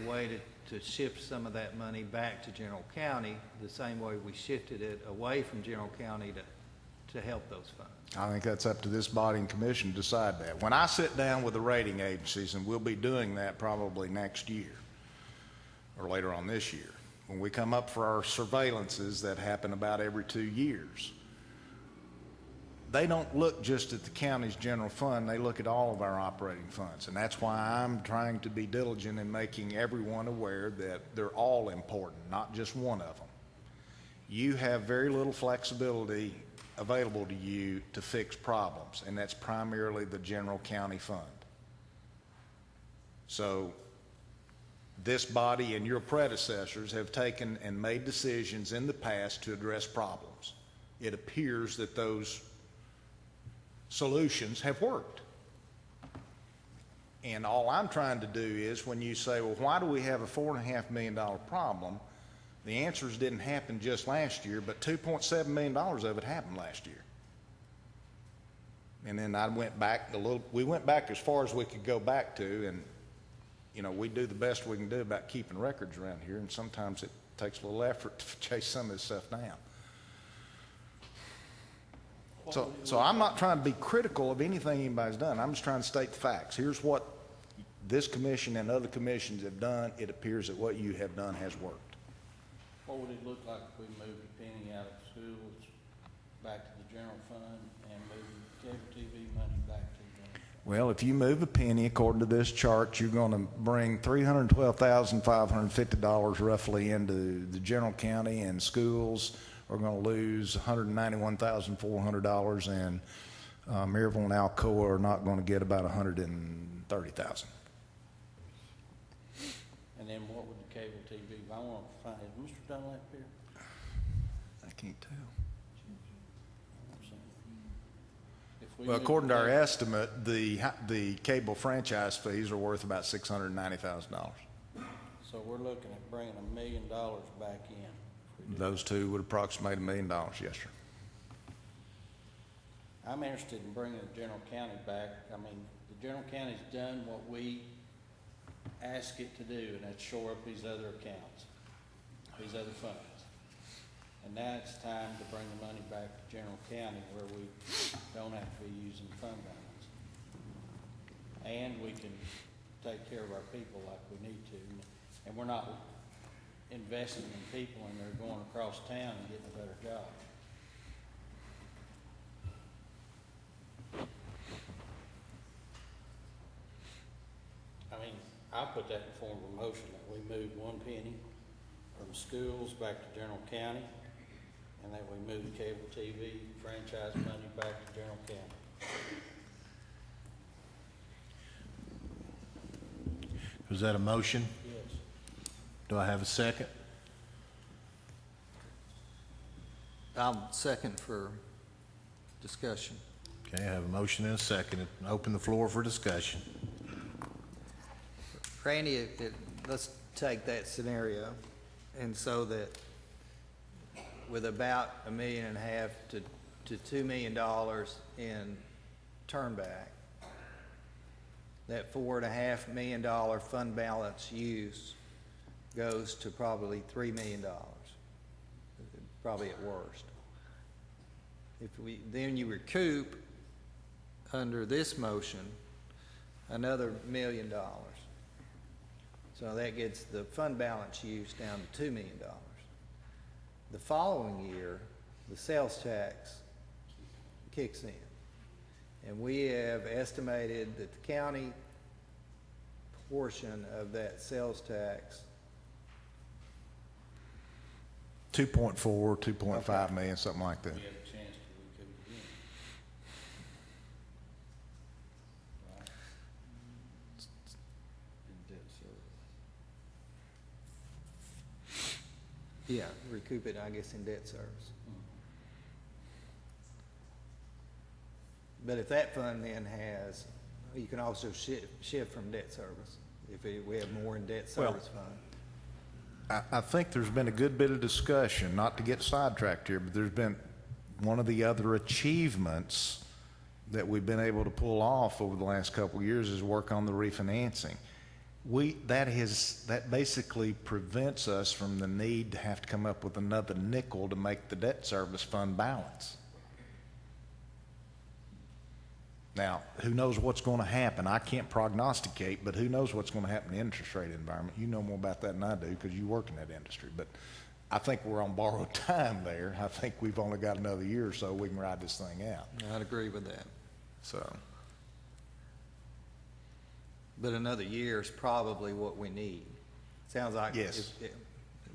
a way to shift some of that money back to general county, the same way we shifted it away from general county to help those funds. I think that's up to this body and commission to decide that. When I sit down with the rating agencies, and we'll be doing that probably next year or later on this year, when we come up for our surveillances that happen about every 2 years, they don't look just at the county's general fund, they look at all of our operating funds. And that's why I'm trying to be diligent in making everyone aware that they're all important, not just one of them. You have very little flexibility available to you to fix problems, and that's primarily the general county fund. So this body and your predecessors have taken and made decisions in the past to address problems. It appears that those solutions have worked. And all I'm trying to do is, when you say, well, why do we have a $4.5 million problem? The answers didn't happen just last year, but $2.7 million of it happened last year. And then I went back we went back as far as we could go back to, and you know, we do the best we can do about keeping records around here, and sometimes it takes a little effort to chase some of this stuff down. So I'm not trying to be critical of anything anybody's done. I'm just trying to state the facts. Here's what this commission and other commissions have done. It appears that what you have done has worked. What would it look like if we moved a penny out of schools back to the general fund and moved cable TV money back to the general fund? Well, if you move a penny, according to this chart, you're going to bring $312,550 roughly into the general county, and schools are going to lose $191,400, and Maryville and Alcoa are not going to get about $130,000. And then what would the cable TV, I want to find, is Mr. Dunlap here? I can't tell. If we Well, moved according to our cable- estimate, the cable franchise fees are worth about $690,000. So we're looking at bringing $1 million back in. Those two would approximate $1 million, yes, sir. I'm interested in bringing the general county back. I mean, the general county's done what we ask it to do, and that's shore up these other accounts, these other funds. And now it's time to bring the money back to general county where we don't have to be using fund balance. and we can take care of our people like we need to. And we're not investing in people and they're going across town and getting a better job. I mean, I put that in form of a motion that we move 1 penny from schools back to general county, and that we move the cable TV franchise money back to general county. Was that a motion? Yes. Do I have a second? I'll second for discussion. Okay, I have a motion and a second. Open the floor for discussion. Randy, let's take that scenario, and so that with about $1.5 million to $2 million in turnback, that $4.5 million fund balance use goes to probably $3 million, probably at worst. Then you recoup under this motion another $1 million. So that gets the fund balance use down to $2 million. The following year, the sales tax kicks in. And we have estimated that the county portion of that sales tax, 2.4, 2.5 million, something like that. We have a chance to recoup it again. Right? In debt service. yeah, recoup it, I guess, in debt service. But if that fund then has, you can also shift from debt service, if we have more in debt service fund. I think there's been a good bit of discussion, not to get sidetracked here, but there's been one of the other achievements that we've been able to pull off over the last couple of years is work on the refinancing. That basically prevents us from the need to have to come up with another nickel to make the debt service fund balance. Now, who knows what's going to happen? I can't prognosticate, but who knows what's going to happen in the interest rate environment? You know more about that than I do because you work in that industry. But I think we're on borrowed time there. I think we've only got another year or so we can ride this thing out. I'd agree with that. So, But another year is probably what we need. Sounds like Yes.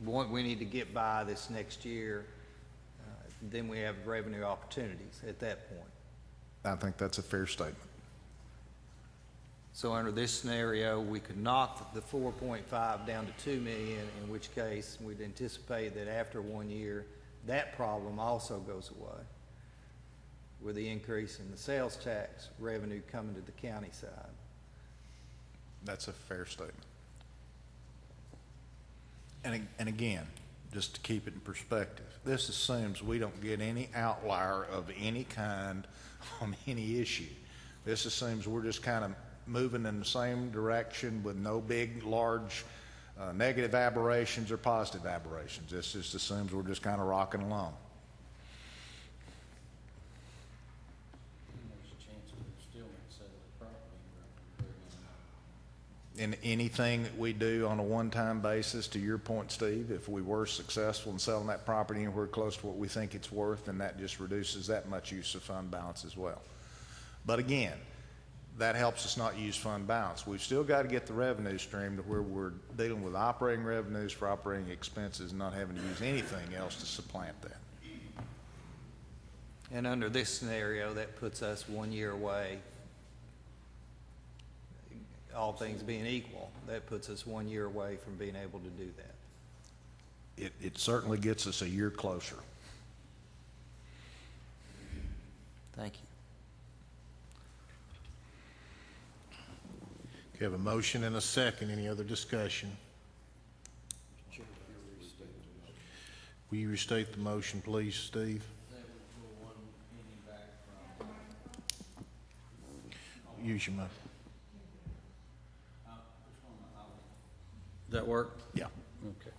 We need to get by this next year, then we have revenue opportunities at that point. I think that's a fair statement. So under this scenario, we could knock the 4.5 down to 2 million, in which case we'd anticipate that after 1 year, that problem also goes away with the increase in the sales tax revenue coming to the county side. That's a fair statement. And again, just to keep it in perspective, this assumes we don't get any outlier of any kind on any issue. This assumes we're just kind of moving in the same direction with no big, large negative aberrations or positive aberrations. This just assumes we're just kind of rocking along. There's a chance we still might sell the property. In anything that we do on a one-time basis, to your point, Steve, if we were successful in selling that property and we're close to what we think it's worth, then that just reduces that much use of fund balance as well. But again, that helps us not use fund balance. We've still got to get the revenue stream to where we're dealing with operating revenues for operating expenses and not having to use anything else to supplant that. And under this scenario, that puts us 1 year away. All things being equal, that puts us 1 year away from being able to do that. It certainly gets us a year closer. Thank you. We have a motion and a second. Any other discussion? Will you restate the motion, please, Steve? That would pull 1 penny back from. Use your mic. Does that work? Yeah. Okay.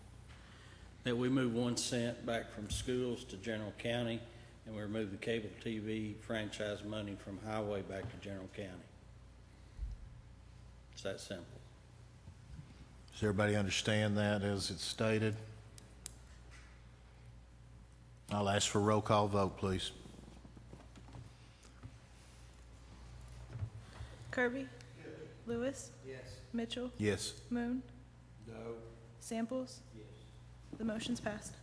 That we move 1 cent back from schools to general county, and we remove the cable TV franchise money from highway back to general county. It's that simple. Does everybody understand that as it's stated? I'll ask for a roll call vote, please. Kirby? Lewis? Yes. Mitchell? Yes. Moon? No. Samples? Yes. The motion's passed.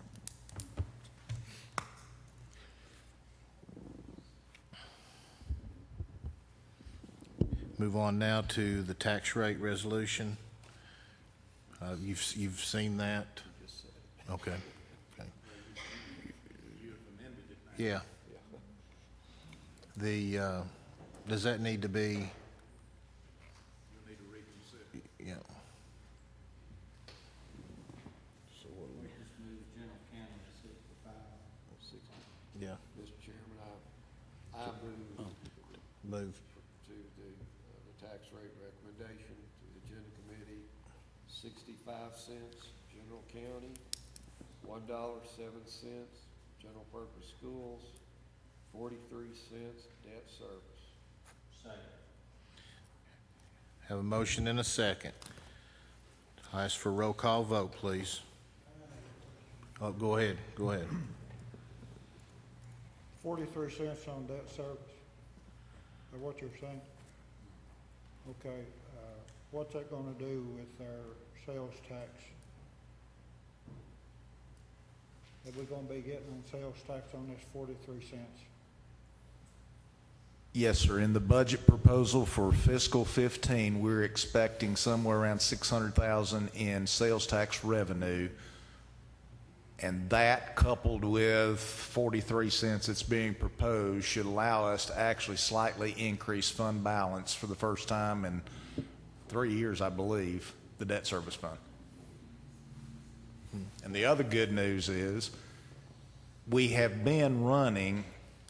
Move on now to the tax rate resolution. You've seen that? Okay. Okay. Yeah. Does that need to be? Yeah. So what do we, Just move general county to 65. Yeah. Mr. Chairman, I move Move. to the tax rate recommendation to the agenda committee, 65 cents, general county, $1.07, general purpose schools, 43 cents, debt service. Second. Have a motion and a second. I ask for a roll call vote, please. Oh, go ahead. Go ahead. 43 cents on debt service? Is that what you're saying? Okay, what's that gonna do with our sales tax? Are we gonna be getting on sales tax on this 43 cents? Yes, sir. In the budget proposal for fiscal 15, we're expecting somewhere around 600,000 in sales tax revenue. And that, coupled with 43 cents that's being proposed, should allow us to actually slightly increase fund balance for the first time in 3 years, I believe, the debt service fund. And the other good news is we have been running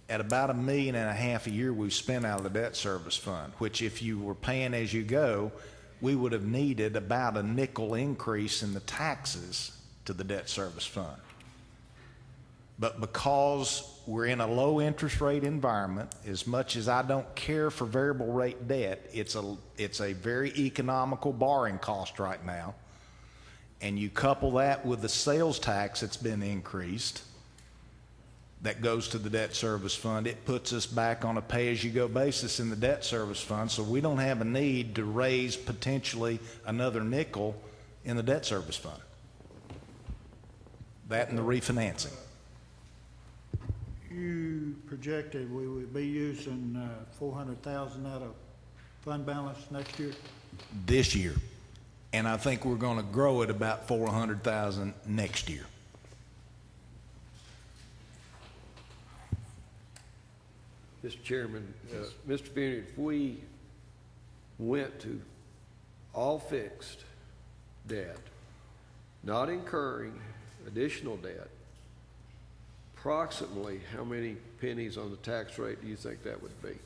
at about $1.5 million a year we've spent out of the debt service fund, which if you were paying as you go, we would have needed about a nickel increase in the taxes to the debt service fund. But because we're in a low interest rate environment, as much as I don't care for variable rate debt, it's a very economical borrowing cost right now. And you couple that with the sales tax that's been increased, that goes to the debt service fund, it puts us back on a pay-as-you-go basis in the debt service fund, so we don't have a need to raise potentially another nickel in the debt service fund. That and the refinancing. You projected we would be using 400,000 out of fund balance next year? This year. And I think we're going to grow it about 400,000 next year. Mr. Chairman, Mr. Finney, if we went to all fixed debt, not incurring additional debt, approximately how many pennies on the tax rate do you think that would be?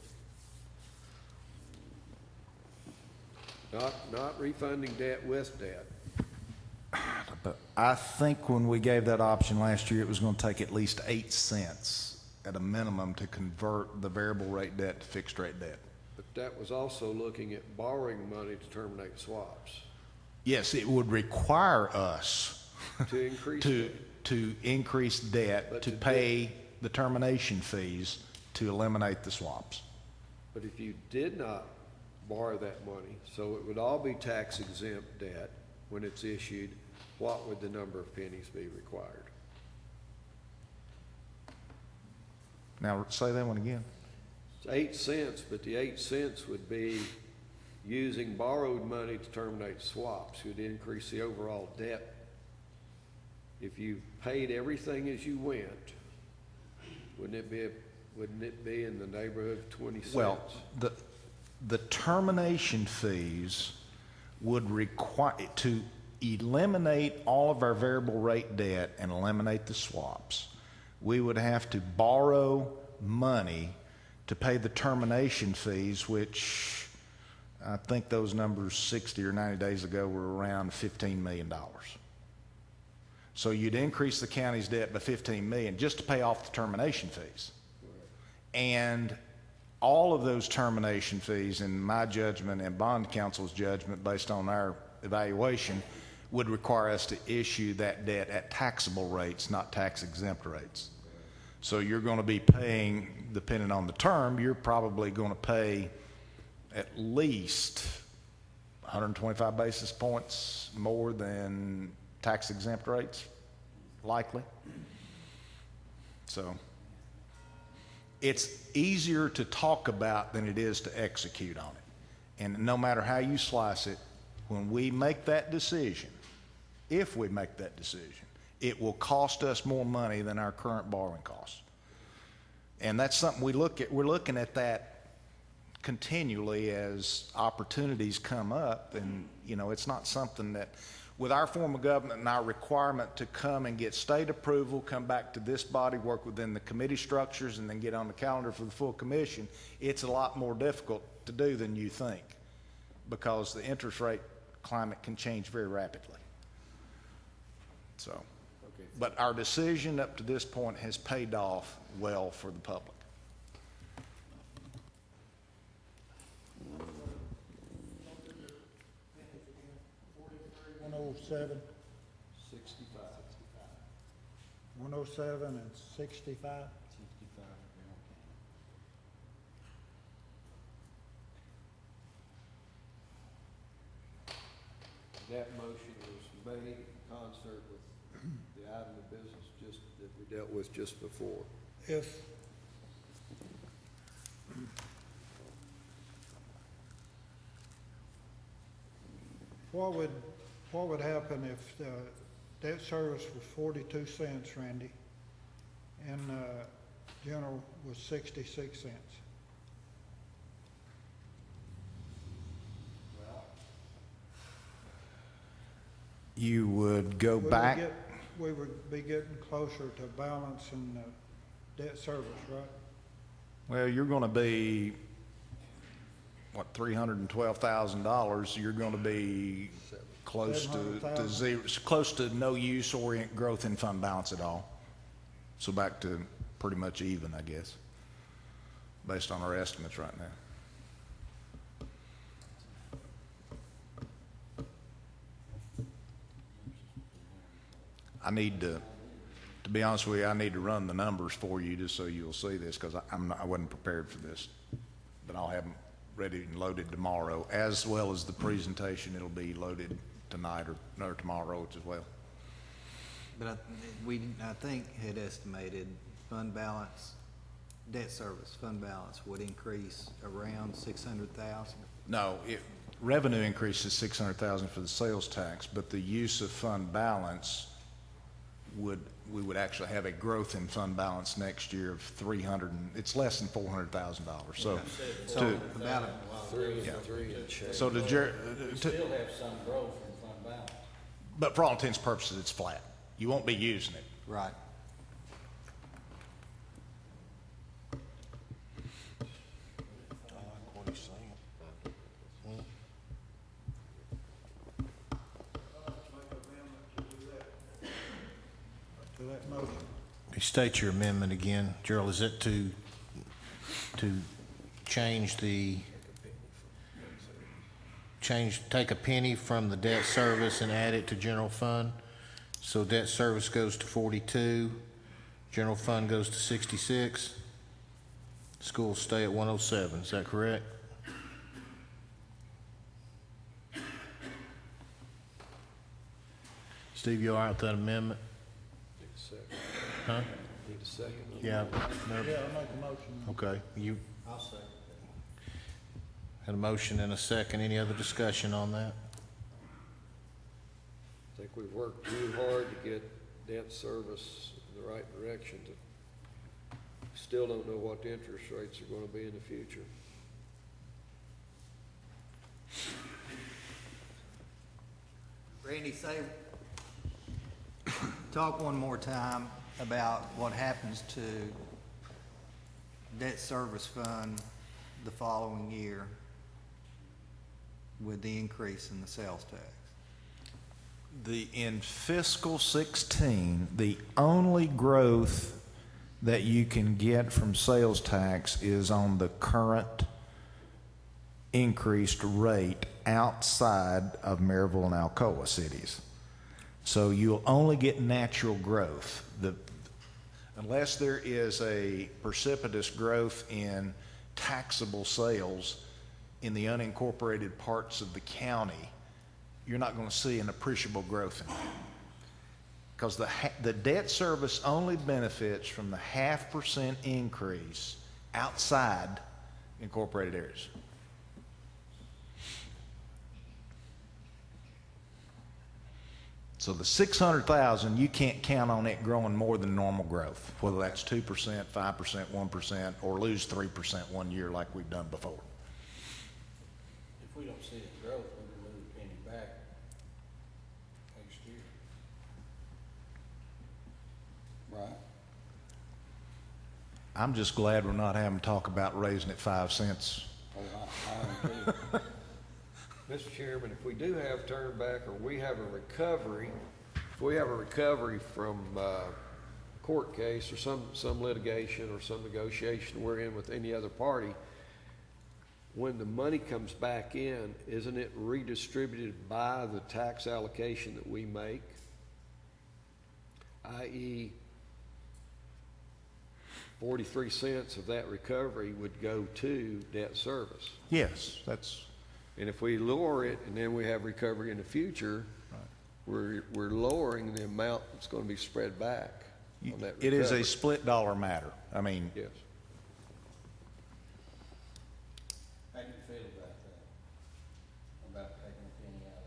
Not refunding debt with debt. But I think when we gave that option last year, it was going to take at least 8 cents at a minimum to convert the variable rate debt to fixed rate debt. But that was also looking at borrowing money to terminate swaps. Yes, it would require us To increase to increase debt But to to pay the termination fees to eliminate the swaps. But if you did not borrow that money, so it would all be tax exempt debt when it's issued, what would the number of pennies be required? Now, say that one again. It's 8 cents, but the 8 cents would be using borrowed money to terminate swaps. It would increase the overall debt. If you paid everything as you went, wouldn't it be in the neighborhood of 20 cents? Well, the termination fees would require, to eliminate all of our variable rate debt and eliminate the swaps, we would have to borrow money to pay the termination fees, which I think those numbers 60 or 90 days ago were around $15 million. So you'd increase the county's debt by $15 million just to pay off the termination fees. And all of those termination fees, in my judgment and bond counsel's judgment, based on our evaluation, would require us to issue that debt at taxable rates, not tax exempt rates. So you're going to be paying, depending on the term, you're probably going to pay at least 125 basis points more than tax exempt rates, likely. So it's easier to talk about than it is to execute on it. And no matter how you slice it, when we make that decision, if we make that decision, it will cost us more money than our current borrowing costs. And that's something we look at. We're looking at that continually as opportunities come up. And, you know, it's not something that, with our form of government and our requirement to come and get state approval, come back to this body, work within the committee structures, and then get on the calendar for the full commission, it's a lot more difficult to do than you think, because the interest rate climate can change very rapidly. So, but our decision up to this point has paid off well for the public. 107, 107 and 65. That motion was made in concert with the item of business just that we dealt with just before. If what would happen if debt service was 42 cents, Randy, and general was 66 cents? You would go back. We would be getting closer to balancing debt service, right? Well, you're going to be, what, $312,000. You're going to be close to zero, close to no use or growth in fund balance at all. So back to pretty much even, I guess, based on our estimates right now. I need to be honest with you, I need to run the numbers for you just so you'll see this, because I wasn't prepared for this. But I'll have them ready and loaded tomorrow, as well as the presentation. It'll be loaded tonight or tomorrow as well. But I think had estimated fund balance, debt service fund balance would increase around 600,000. No, revenue increases 600,000 for the sales tax, but the use of fund balance we would actually have a growth in fund balance next year of it's less than $400,000. So, About Three and change. so You still have some growth in fund balance. but for all intents and purposes, it's flat. You won't be using it. right. To that motion. State your amendment again, Gerald. Is it to take a penny from the debt service and add it to general fund? So debt service goes to 42, general fund goes to 66, schools stay at 107. Is that correct? Steve, you all right with that amendment? Need a second. Huh? Need a second. Yeah. Yeah, I'll make a motion. Okay. You I'll second that. had a motion and a second. Any other discussion on that? I think we've worked too hard to get debt service in the right direction. Still don't know what the interest rates are going to be in the future. Randy, talk one more time about what happens to debt service fund the following year with the increase in the sales tax. In fiscal 16, the only growth that you can get from sales tax is on the current increased rate outside of Maryville and Alcoa cities. So you'll only get natural growth. Unless there is a precipitous growth in taxable sales in the unincorporated parts of the county, you're not going to see an appreciable growth in that. Because the debt service only benefits from the 0.5% increase outside incorporated areas. So the 600,000, you can't count on it growing more than normal growth, whether that's 2%, 5%, 1%, or lose 3% one year like we've done before. If we don't see it growth, we'll move a penny back next year. Right? I'm just glad we're not having to talk about raising it 5 cents. Oh, I am too. Mr. Chairman, if we do have turnback, or we have a recovery, if we have a recovery from court case or some litigation or some negotiation we're in with any other party, when the money comes back in, isn't it redistributed by the tax allocation that we make? I.e., 43 cents of that recovery would go to debt service. Yes, that's... And if we lower it and then we have recovery in the future, we're lowering the amount that's going to be spread back on that recovery. It is a split dollar matter. I mean... Yes. How do you feel about that? About taking a penny out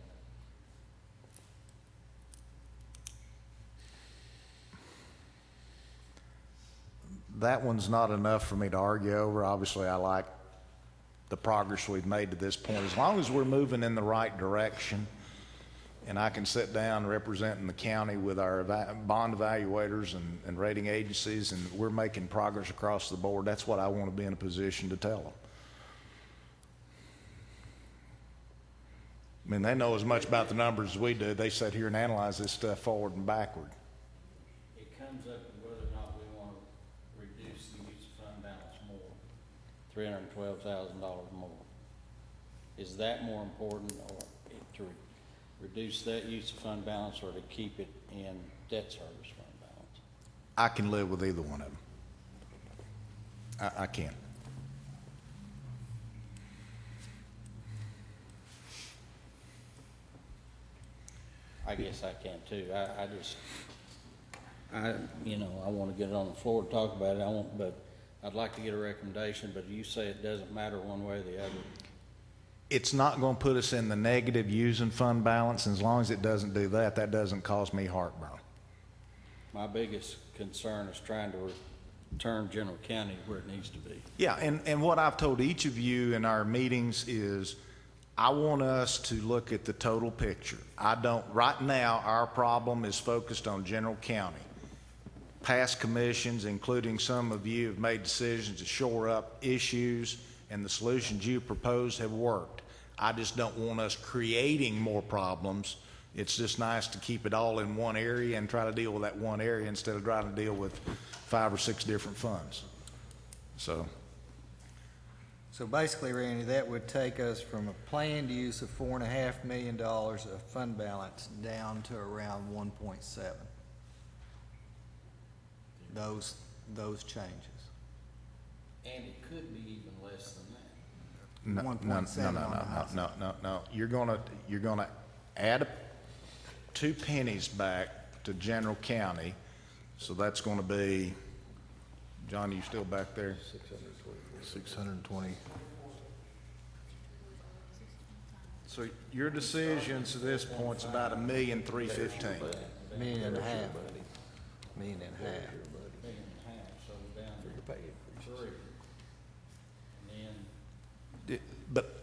of that? That one's not enough for me to argue over. Obviously, I like the progress we've made to this point. As long as we're moving in the right direction, and I can sit down representing the county with our bond evaluators and rating agencies, and we're making progress across the board, that's what I want to be in a position to tell them. I mean, they know as much about the numbers as we do. They sit here and analyze this stuff forward and backward. It comes up to whether or not we want to reduce the use of fund balance more, $312,000 more. Is that more important, or to reduce that use of fund balance, or to keep it in debt service fund balance? I can live with either one of them. I can. I guess I can too. I want to get it on the floor to talk about it. But I'd like to get a recommendation, but you say it doesn't matter one way or the other. It's not going to put us in the negative using fund balance, and as long as it doesn't do that, that doesn't cause me heartburn. My biggest concern is trying to return General County where it needs to be. Yeah, and what I've told each of you in our meetings is I want us to look at the total picture. Right now, our problem is focused on General County. Past commissions, including some of you, have made decisions to shore up issues, and the solutions you proposed have worked. I just don't want us creating more problems. It's just nice to keep it all in one area and try to deal with that one area instead of trying to deal with 5 or 6 different funds. So basically, Randy, that would take us from a planned use of $4.5 million of fund balance down to around 1.7. Those changes. And it could be even less than that. No. You're gonna add 2 pennies back to General County, so that's going to be. John, you still back there? 620. So your decisions to this point is about $1,315,000. $1.5 million. $1.5 million. $1.5 million, so we're down to 3. And then But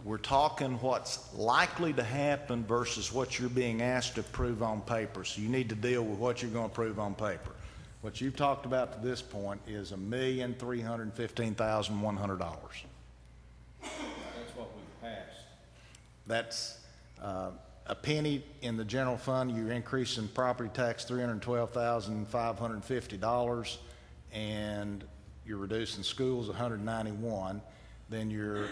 we're talking what's likely to happen versus what you're being asked to prove on paper. So you need to deal with what you're going to prove on paper. What you've talked about to this point is $1,315,100. that's what we passed. That's a penny in the general fund, you're increasing property tax $312,550, and you're reducing schools $191. Then you're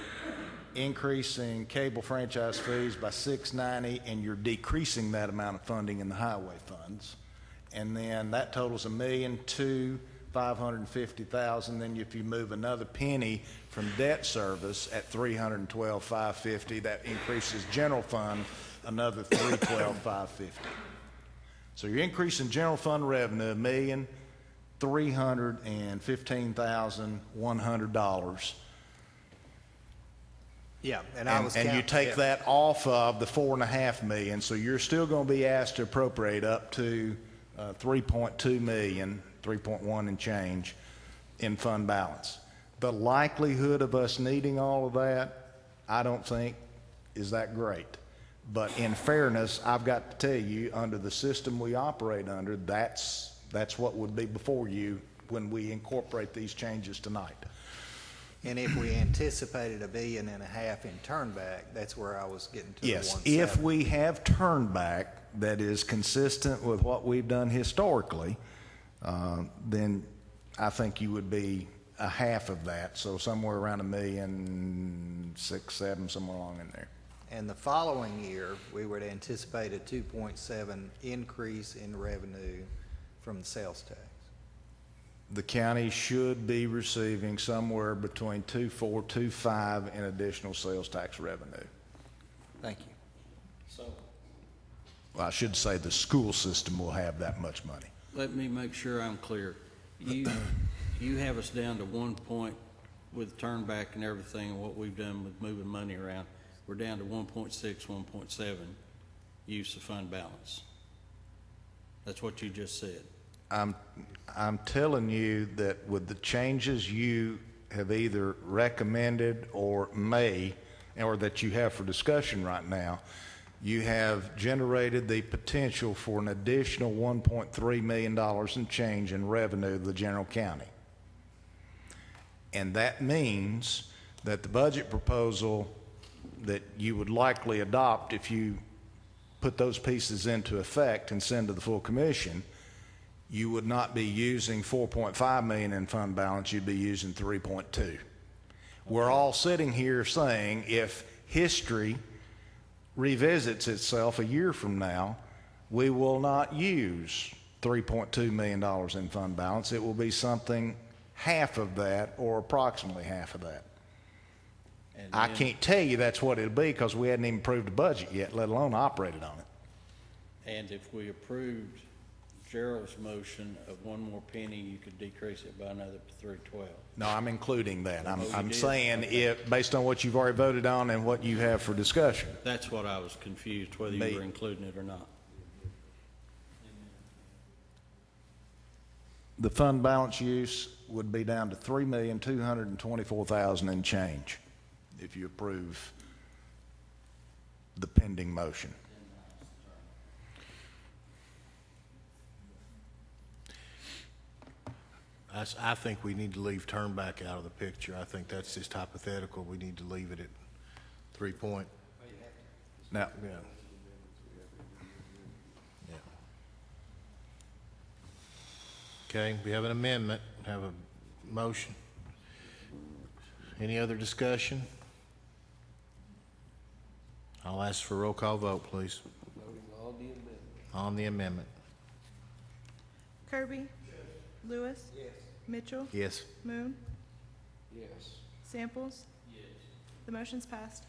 increasing cable franchise fees by $690, and you're decreasing that amount of funding in the highway funds. And then that totals $1,550,000. Then if you move another penny from debt service at $312,550, that increases general fund another $312,550. So you're increasing general fund revenue $1,315,100. Yeah, and I was And you count- take yeah. that off of the $4.5 million, so you're still going to be asked to appropriate up to $3.2 million, 3.1 and change in fund balance. The likelihood of us needing all of that, I don't think is that great. But in fairness, I've got to tell you, under the system we operate under, that's what would be before you when we incorporate these changes tonight. And if we anticipated $1.5 billion in turnback, that's where I was getting to. Yes, the if 1.7. we have turnback that is consistent with what we've done historically, then I think you would be a half of that, so somewhere around $1,600,000, somewhere along in there. And the following year, we would anticipate a 2.7 increase in revenue from the sales tax. The county should be receiving somewhere between 2.4, 2.5 in additional sales tax revenue. Thank you. So Well, I should say the school system will have that much money. let me make sure I'm clear. You have us down to 1 point with turnback and everything and what we've done with moving money around. We're down to 1.6, 1.7 use of fund balance. That's what you just said. I'm telling you that with the changes you have either recommended or may, or that you have for discussion right now, you have generated the potential for an additional $1.3 million in change in revenue to the general county. And that means that the budget proposal that you would likely adopt if you put those pieces into effect and send to the full commission, you would not be using $4.5 million in fund balance, you'd be using 3.2. We're all sitting here saying if history revisits itself a year from now, we will not use $3.2 million in fund balance. It will be something half of that or approximately half of that. And I then- can't tell you that's what it'll be because we hadn't even approved the budget yet, let alone operated on it. And if we approved Gerald's motion of one more penny, you could decrease it by another 312. No, I'm including that. Oh, you I'm did? saying Okay. if, based on what you've already voted on and what you have for discussion. That's what I was confused, whether Me- you were including it or not. The fund balance use would be down to $3,224,000 and change if you approve the pending motion. I think we need to leave turnback out of the picture. I think that's just hypothetical. We need to leave it at 3 point. Now, Yeah. Yeah. Okay, we have an amendment, have a motion. Any other discussion? I'll ask for a roll call vote, please. On the amendment. Kirby? Lewis? Mitchell? Yes. Moon? Samples? The motion's passed.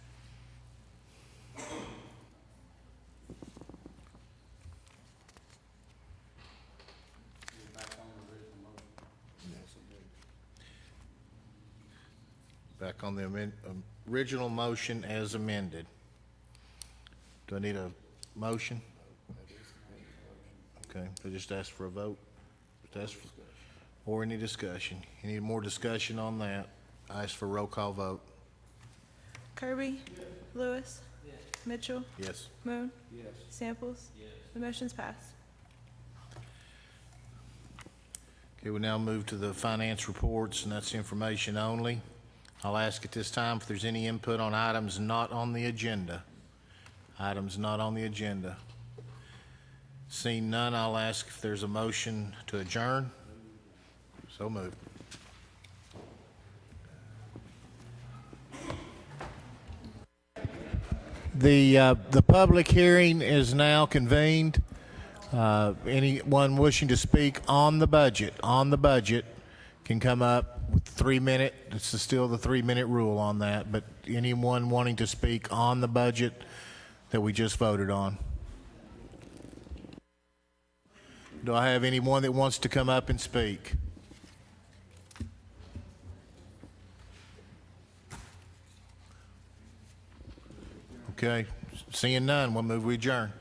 Back on the original motion as amended. Do I need a motion? Okay, so just ask for a vote. Just ask for, or any discussion. Any more discussion on that? I ask for a roll call vote. Kirby? Lewis? Mitchell? Yes. Moon? Samples? The motion's passed. Okay, we now move to the finance reports, and that's information only. I'll ask at this time if there's any input on items not on the agenda. Items not on the agenda. Seeing none, I'll ask if there's a motion to adjourn. So moved. The public hearing is now convened. Anyone wishing to speak on the budget can come up with 3 minute. This is still the 3-minute rule on that, but anyone wanting to speak on the budget that we just voted on. Do I have anyone that wants to come up and speak? Okay, seeing none, we'll move we adjourn.